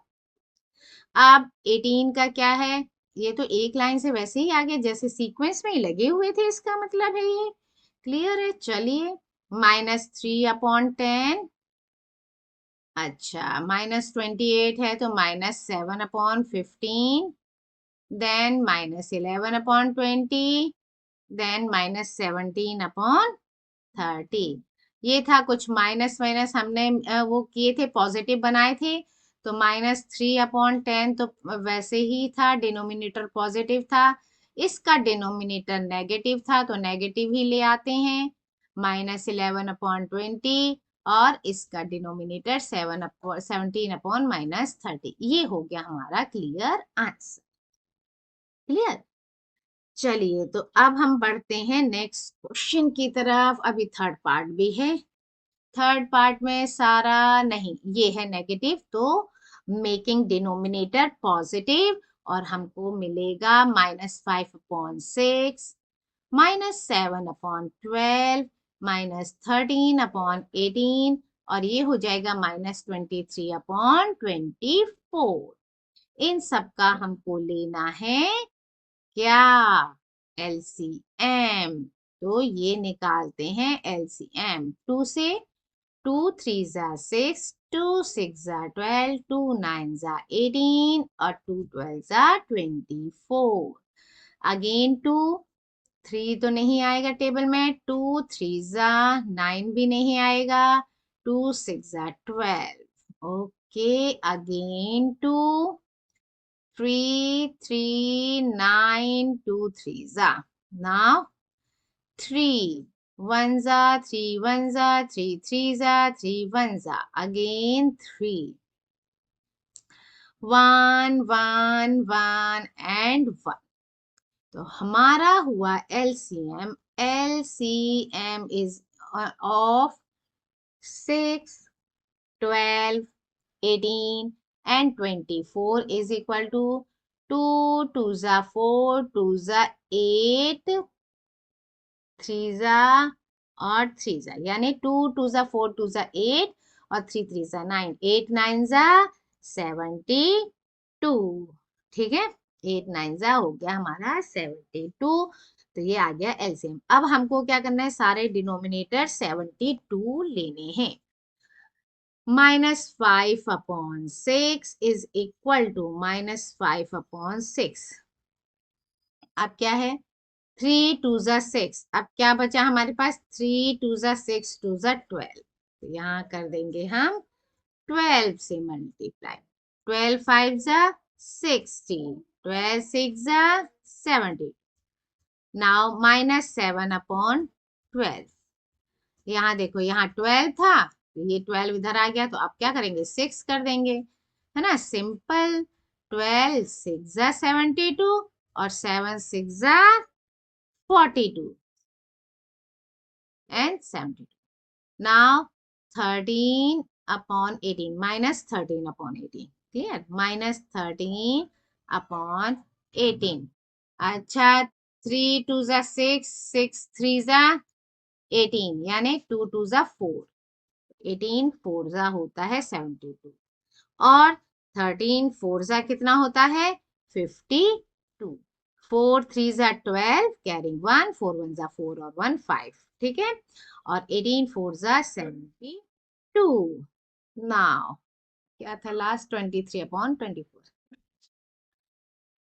अब 18 का क्या है? ये तो एक लाइन से वैसे ही आगे जैसे सीक्वेंस में ही लगे हुए थे, इसका मतलब है ये। क्लियर है? चलिए -3/10। अच्छा -28 है तो -7/15, देन -11/20, देन -17/30। ये था कुछ माइनस माइनस हमने वो किए थे, पॉजिटिव बनाए थे। तो -3/10 तो वैसे ही था, डिनोमिनेटर पॉजिटिव था। इसका डिनोमिनेटर नेगेटिव था, तो नेगेटिव ही ले आते हैं। -11/20 और इसका डिनोमिनेटर 17/30। ये हो गया हमारा क्लियर आंसर। क्लियर? चलिए तो अब हम बढ़ते हैं नेक्स्ट क्वेश्चन की तरफ। अभी थर्ड पार्ट भी है। थर्ड पार्ट में सारा नहीं, ये है नेगेटिव, तो मेकिंग डिनोमिनेटर पॉजिटिव, और हमको मिलेगा -5/6 -7/12 -13/18, और ये हो जाएगा -23/24। इन सब का हमको लेना है क्या? LCM। तो ये निकालते हैं LCM। 2 से 2 3 जा 6, 2 6 जा 12, 2 9 जा 18 और 2 12 जा 24। अगेन 2 3 तो नहीं आएगा टेबल में, 2 3 जा 9 भी नहीं आएगा, 2 6 जा 12। ओके, अगेन 2 3 3 9 2 3 जा। नाउ 3 1 जा 3 1 जा 3 3 जा 3 1 जा। Again 3 1 1 1 and 1। तो हमारा हुआ LCM। LCM is of 6 12 18 and 24 is equal to 2 2 जा 4 2 जा 8 3 जा और 3 जा, यानी 2 2 जा 4 2 जा 8 और 3 3 जा 9, 8 9 जा 72। ठीक है, 8 9 जा हो गया हमारा 72। तो ये आ गया एलसीएम। अब हमको क्या करना है, सारे डिनोमिनेटर 72 लेने हैं। -5/6 इज इक्वल टू -5/6। अब क्या है, 3 2 जा 6। अब क्या बचा हमारे पास, 3 2 जा 6 2 जा 12। तो यहाँ कर देंगे हम 12 से मल्टीप्लाई। 12 5 जा 60, 12 6 जा 70। नाउ -7/12। यहाँ देखो, यहाँ 12 था तो ये 12 इधर आ गया, तो अब क्या करेंगे, 6 कर देंगे, है ना, सिंपल। 12 6 जा 72 और 7 6 जा 42 and 72। Now 13/18 -13/18। क्लियर, -13/18। अच्छा, 3 2 जा 6 6 3 जा 18, यानी 2 2 जा 4, 18 4 जा होता है 72 और 13 4 जा कितना होता है 52। 4 3 जा 12 कैरिंग 1, 4 1 जा 4 और 1 5। ठीक है, और 18 4 जा 72। नाउ क्या था लास्ट, 23/24।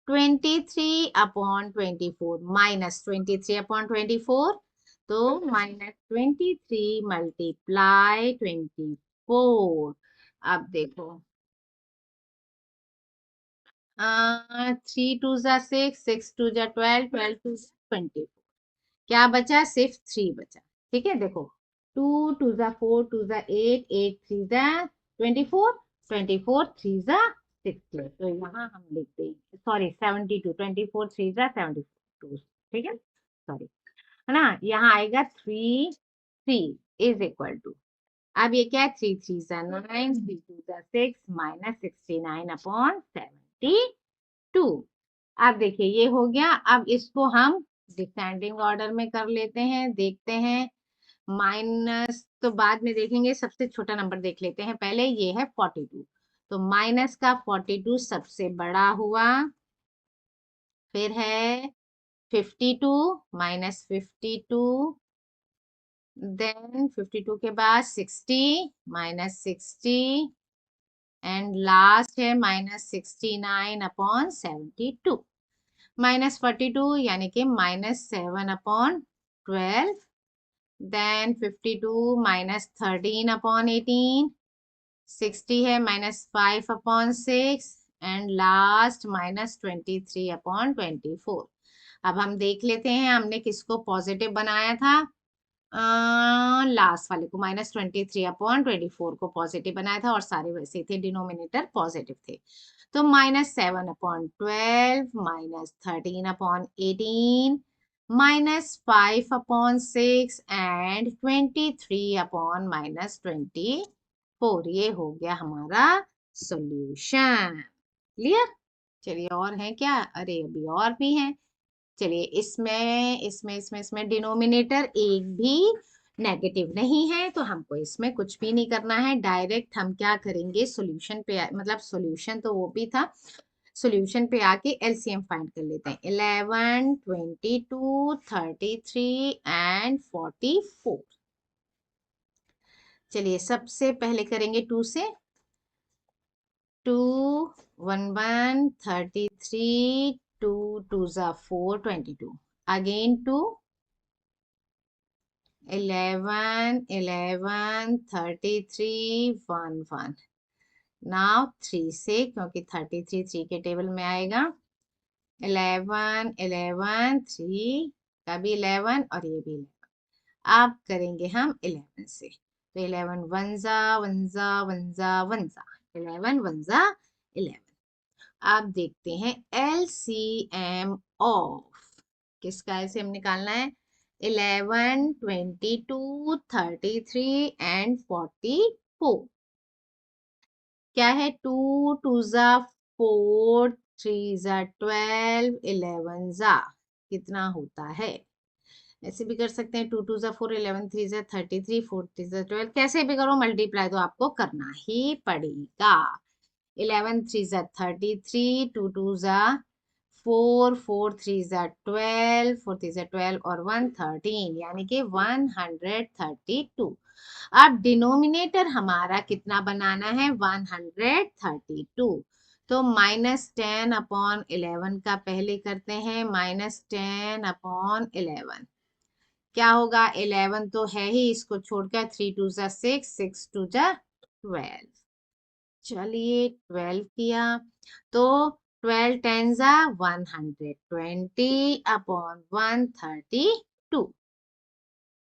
23/24 -23/24, तो -23 मल्टीप्लाई 24। अब देखो, 3 2 जा 6 6 2 जा 12 12 2 जा 24। क्या बचा, सिर्फ 3 बचा। ठीक है, देखो, 2 2 जा 4 2 जा 8 8 3 जा 24 24 3 जा 60। तो यहाँ हम लिख देंगे, सॉरी 72, 24 3 जा 72। ठीक है, सॉरी, है ना, यहाँ आएगा 3 3 इज इक्वल टू, अब ये क्या है, 3 3 जा 9 3 2 जा 6 -69/72। अब देखिए ये हो गया। अब इसको हम डिसेंडिंग ऑर्डर में कर लेते हैं, देखते हैं। माइनस तो बाद में देखेंगे, सबसे छोटा नंबर देख लेते हैं पहले, ये है 42। तो माइनस का 42 सबसे बड़ा हुआ, फिर है 52 -52, देन 52 के बाद 60 -60 एंड लास्ट है -69/72। -42 यानी कि -7/12, देन 52 -13/18, 60 है -5/6 एंड लास्ट -23/24। अब हम देख लेते हैं हमने किसको पॉजिटिव बनाया था, लास्ट वाले को -23/24 को पॉजिटिव बनाया था और सारे वैसे थे, डिनोमिनेटर पॉजिटिव थे। तो -7/12 -13/18 -5/6 एंड 23/-24, ये हो गया हमारा सॉल्यूशन। क्लियर, चलिए और है क्या, अरे अभी और भी हैं। चलिए, इसमें डिनोमिनेटर एक भी नेगेटिव नहीं है, तो हमको इसमें कुछ भी नहीं करना है, डायरेक्ट हम क्या करेंगे, सॉल्यूशन पे, मतलब सॉल्यूशन तो वो भी था, सॉल्यूशन पे आके एलसीएम फाइंड कर लेते हैं। 11, 22, 33 एंड 44। चलिए सबसे पहले करेंगे 2 से। 2 1 1 33, 2 2 जा 4 22, अगेन 2 11 11 33 1 1। नाउ 3 से, क्योंकि 33 3 के टेबल में आएगा। 11 11 3 का भी 11 और ये भी 11। अब करेंगे हम 11 से, तो 11 1 जा 1 जा 1 जा 1 जा 11 1 जा 11। अब देखते हैं एलसीएम ऑफ, किसका एलसीएम निकालना है। 11 22 33 एंड 44। क्या है, 2 2 जा 4 3 जा 12 11 जा कितना होता है। ऐसे भी कर सकते हैं, 2 2 जा 4 11 3 जा 33 4 3 जा 12, कैसे भी करो मल्टीप्लाई तो आपको करना ही पड़ेगा। 11 3 जा 33, 2 2 जा 4 4 3 जा 12 4 3 जा 12 और 1 13, यानी कि 132। अब डिनोमिनेटर हमारा कितना बनाना है, 132। तो -10/11 का पहले करते हैं, -10/11 क्या होगा। 11 तो है ही, इसको छोड़कर 3 2 जा 6 6 2 जा 12। चलिए 12 किया, तो 12 10 जा 120/132।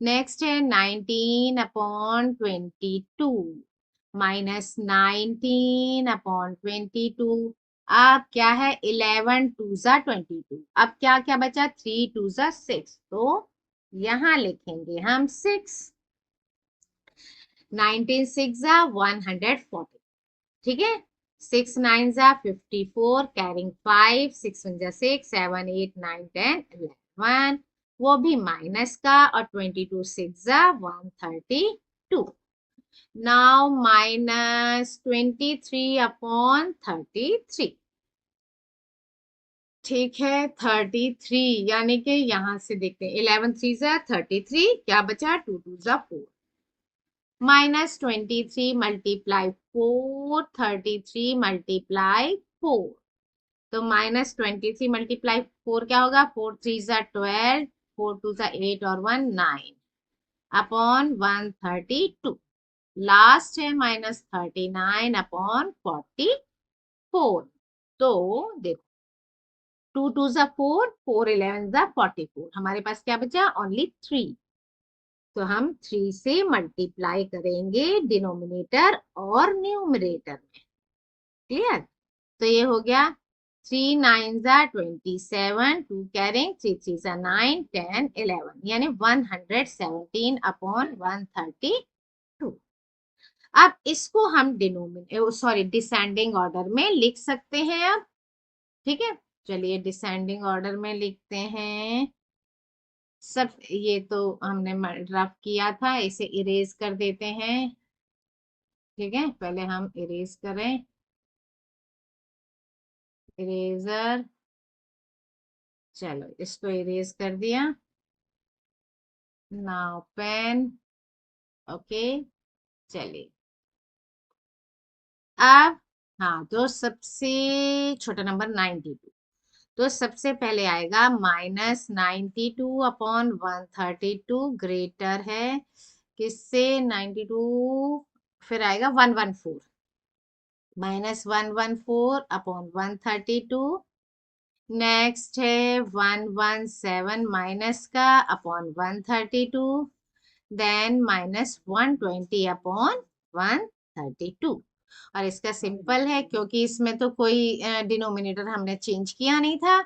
नेक्स्ट है 19/22 -19/22। अब क्या है, 11 2 जा 22। अब क्या क्या बचा, 3 2 जा 6, तो यहां लिखेंगे हम 6। 19 6 जा 140, ठीक है। 6 9 जा 54, कैरिंग 5, 6 1 जा 6 7 8 9 10 11, वो भी माइनस का, और 22 6 जा 132। नाउ -23/33। ठीक है, 33, यानी कि यहां से देखते हैं, 11 3 जा 33, क्या बचा, 2 2 जा 4, -23 मल्टीप्लाई 4 33 मल्टीप्लाई 4। तो -23 मल्टीप्लाई 4 क्या होगा, 4 3 जा 12, 4 2 जा 8 और 1 9 अपॉन 132। लास्ट है -39/44। तो देखो, 2 2 जा 4 4 11 जा 44, हमारे पास क्या बचा, ओनली 3। तो हम 3 से मल्टीप्लाई करेंगे डिनोमिनेटर और न्यूमरेटर में। क्लियर। तो ये हो गया 3 9 जा 27, 2 कैरिंग 3 3 जा 9 10 11, यानी 117/132। अब इसको हम डिसेंडिंग ऑर्डर में लिख सकते हैं अब, ठीक है। चलिए डिसेंडिंग ऑर्डर में लिखते हैं। सब ये तो हमने रफ किया था, इसे इरेज कर देते हैं। ठीक है, पहले हम इरेज करें, इरेजर। चलो इसको इरेज कर दिया। Now pen, okay. चलिए अब, हाँ, तो सबसे छोटा नंबर 92, तो सबसे पहले आएगा -92/132, ग्रेटर है किससे, 92। फिर आएगा 114, -114/132। नेक्स्ट है 117 माइनस का अपॉन 132, देन -120/132। और इसका सिंपल है, क्योंकि इसमें तो कोई डिनोमिनेटर हमने चेंज किया नहीं था।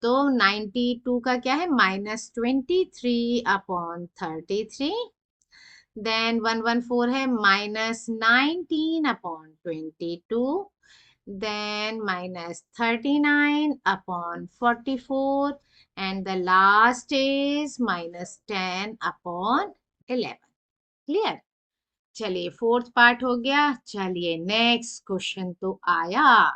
तो 92 का क्या है, -23/33। देन 114 है -19/22। then -39/44, and the last is -10/11। Clear. चलिए फोर्थ पार्ट हो गया। चलिए नेक्स्ट क्वेश्चन तो आया।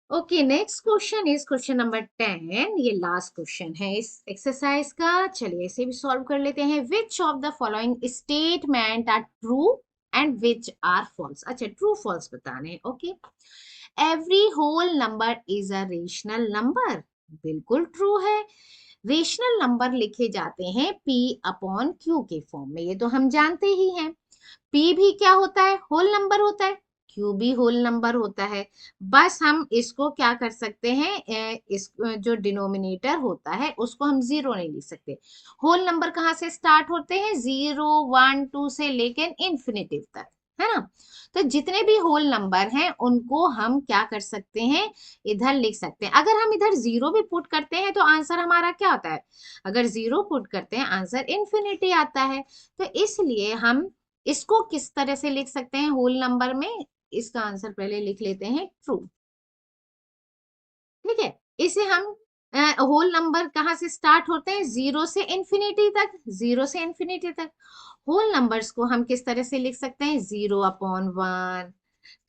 Okay, next question is question number 10। ये लास्ट क्वेश्चन है इस एक्सरसाइज का। चलिए इसे भी सॉल्व कर लेते हैं। Which of the following statement are true and which are false. अच्छा, ट्रू फॉल्स बताने हैं। Okay, every whole number is a rational number. बिल्कुल ट्रू है। रेशनल नंबर लिखे जाते हैं पी अपॉन क्यू के फॉर्म में, ये तो हम जानते ही हैं। पी भी क्या होता है, होल नंबर होता है। क्यू भी होल नंबर होता है। बस हम इसको क्या कर सकते हैं, इस जो डिनोमिनेटर होता है उसको हम जीरो नहीं लिख सकते। होल नंबर कहाँ से स्टार्ट होते हैं, 0 1 2 से लेकर इंफिनिटिव तक, है ना। तो जितने भी होल नंबर हैं उनको हम क्या कर सकते हैं, इधर लिख सकते हैं। अगर हम इधर जीरो भी पुट करते हैं तो आंसर हमारा क्या होता है, अगर जीरो पुट करते हैं आंसर इंफिनिटी आता है। तो इसलिए हम इसको किस तरह से लिख सकते हैं होल नंबर में, इसका आंसर पहले लिख लेते हैं ट्रू। ठीक है, इसे हम होल नंबर कहाँ से स्टार्ट होते हैं, जीरो से इंफिनिटी तक, जीरो से इंफिनिटी तक। होल नंबर्स को हम किस तरह से लिख सकते हैं, 0/1,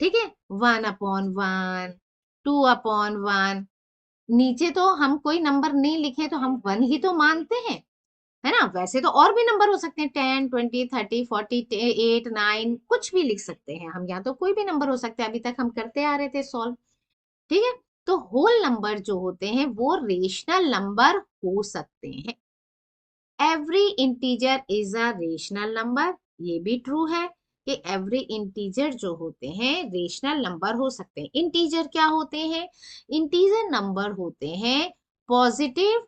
ठीक है, 1/1, 2/1। नीचे तो हम कोई नंबर नहीं लिखे तो हम वन ही तो मानते हैं, है ना। वैसे तो और भी नंबर हो सकते हैं, 10 20 30 40 8 9, कुछ भी लिख सकते हैं हम, यहाँ तो कोई भी नंबर हो सकते हैं। अभी तक हम करते आ रहे थे सॉल्व। ठीक है, तो होल नंबर जो होते हैं वो रेशनल नंबर हो सकते हैं। Every integer is a rational number, ये भी ट्रू है कि एवरी इंटीजर जो होते हैं रेशनल नंबर हो सकते हैं। इंटीजर क्या होते हैं, इंटीजर नंबर होते हैं पॉजिटिव,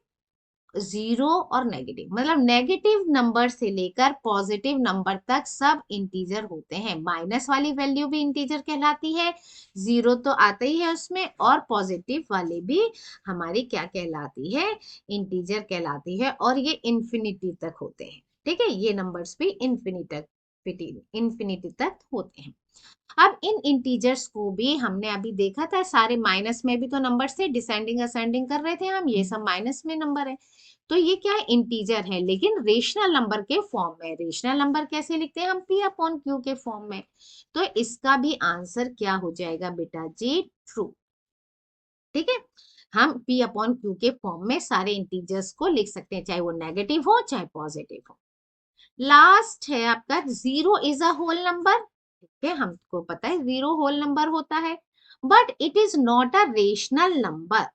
जीरो और नेगेटिव, मतलब नेगेटिव नंबर से लेकर पॉजिटिव नंबर तक सब इंटीजर होते हैं। माइनस वाली वैल्यू भी इंटीजर कहलाती है, जीरो तो आता ही है उसमें, और पॉजिटिव वाली भी हमारी क्या कहलाती है, इंटीजर कहलाती है। और ये इंफिनिटी तक होते हैं। ठीक है, ये नंबर्स भी इंफिनिटी तक होते हैं। अब इन इंटीजर्स को भी हमने अभी देखा था, सारे माइनस में भी तो नंबर से डिसेंडिंग असेंडिंग कर रहे थे हम, ये सब माइनस में नंबर है। तो ये क्या है, इंटीजर है लेकिन रेशनल नंबर के फॉर्म में। रेशनल नंबर कैसे लिखते हैं हम, पी अपॉन क्यू के फॉर्म में। तो इसका भी आंसर क्या हो जाएगा बेटा जी, ट्रू। ठीक है, हम पी अपॉन क्यू के फॉर्म में सारे इंटीजर्स को लिख सकते हैं, चाहे वो नेगेटिव हो चाहे पॉजिटिव हो। लास्ट है आपका, zero is a whole number. ठीक है, हमको पता है जीरो होल नंबर होता है, but it is not a rational number.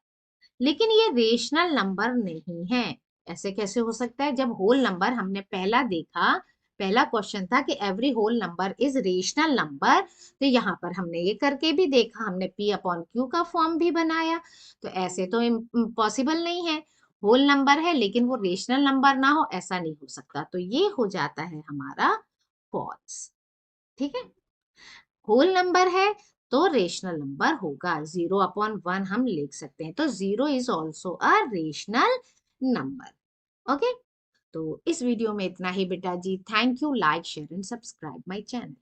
लेकिन ये रेशनल नंबर नहीं है। ऐसे कैसे हो सकता है, जब होल नंबर हमने पहला देखा, पहला क्वेश्चन था कि every whole number is rational number, तो यहाँ पर हमने ये करके भी देखा, हमने पी अपॉन क्यू का फॉर्म भी बनाया। तो ऐसे तो पॉसिबल नहीं है, होल नंबर है लेकिन वो रेशनल नंबर ना हो, ऐसा नहीं हो सकता। तो ये हो जाता है हमारा फॉल्स। ठीक है, होल नंबर है तो रेशनल नंबर होगा, 0/1 हम लिख सकते हैं। तो zero is also a rational number. Okay, तो इस वीडियो में इतना ही बेटा जी। Thank you, like share and subscribe my channel.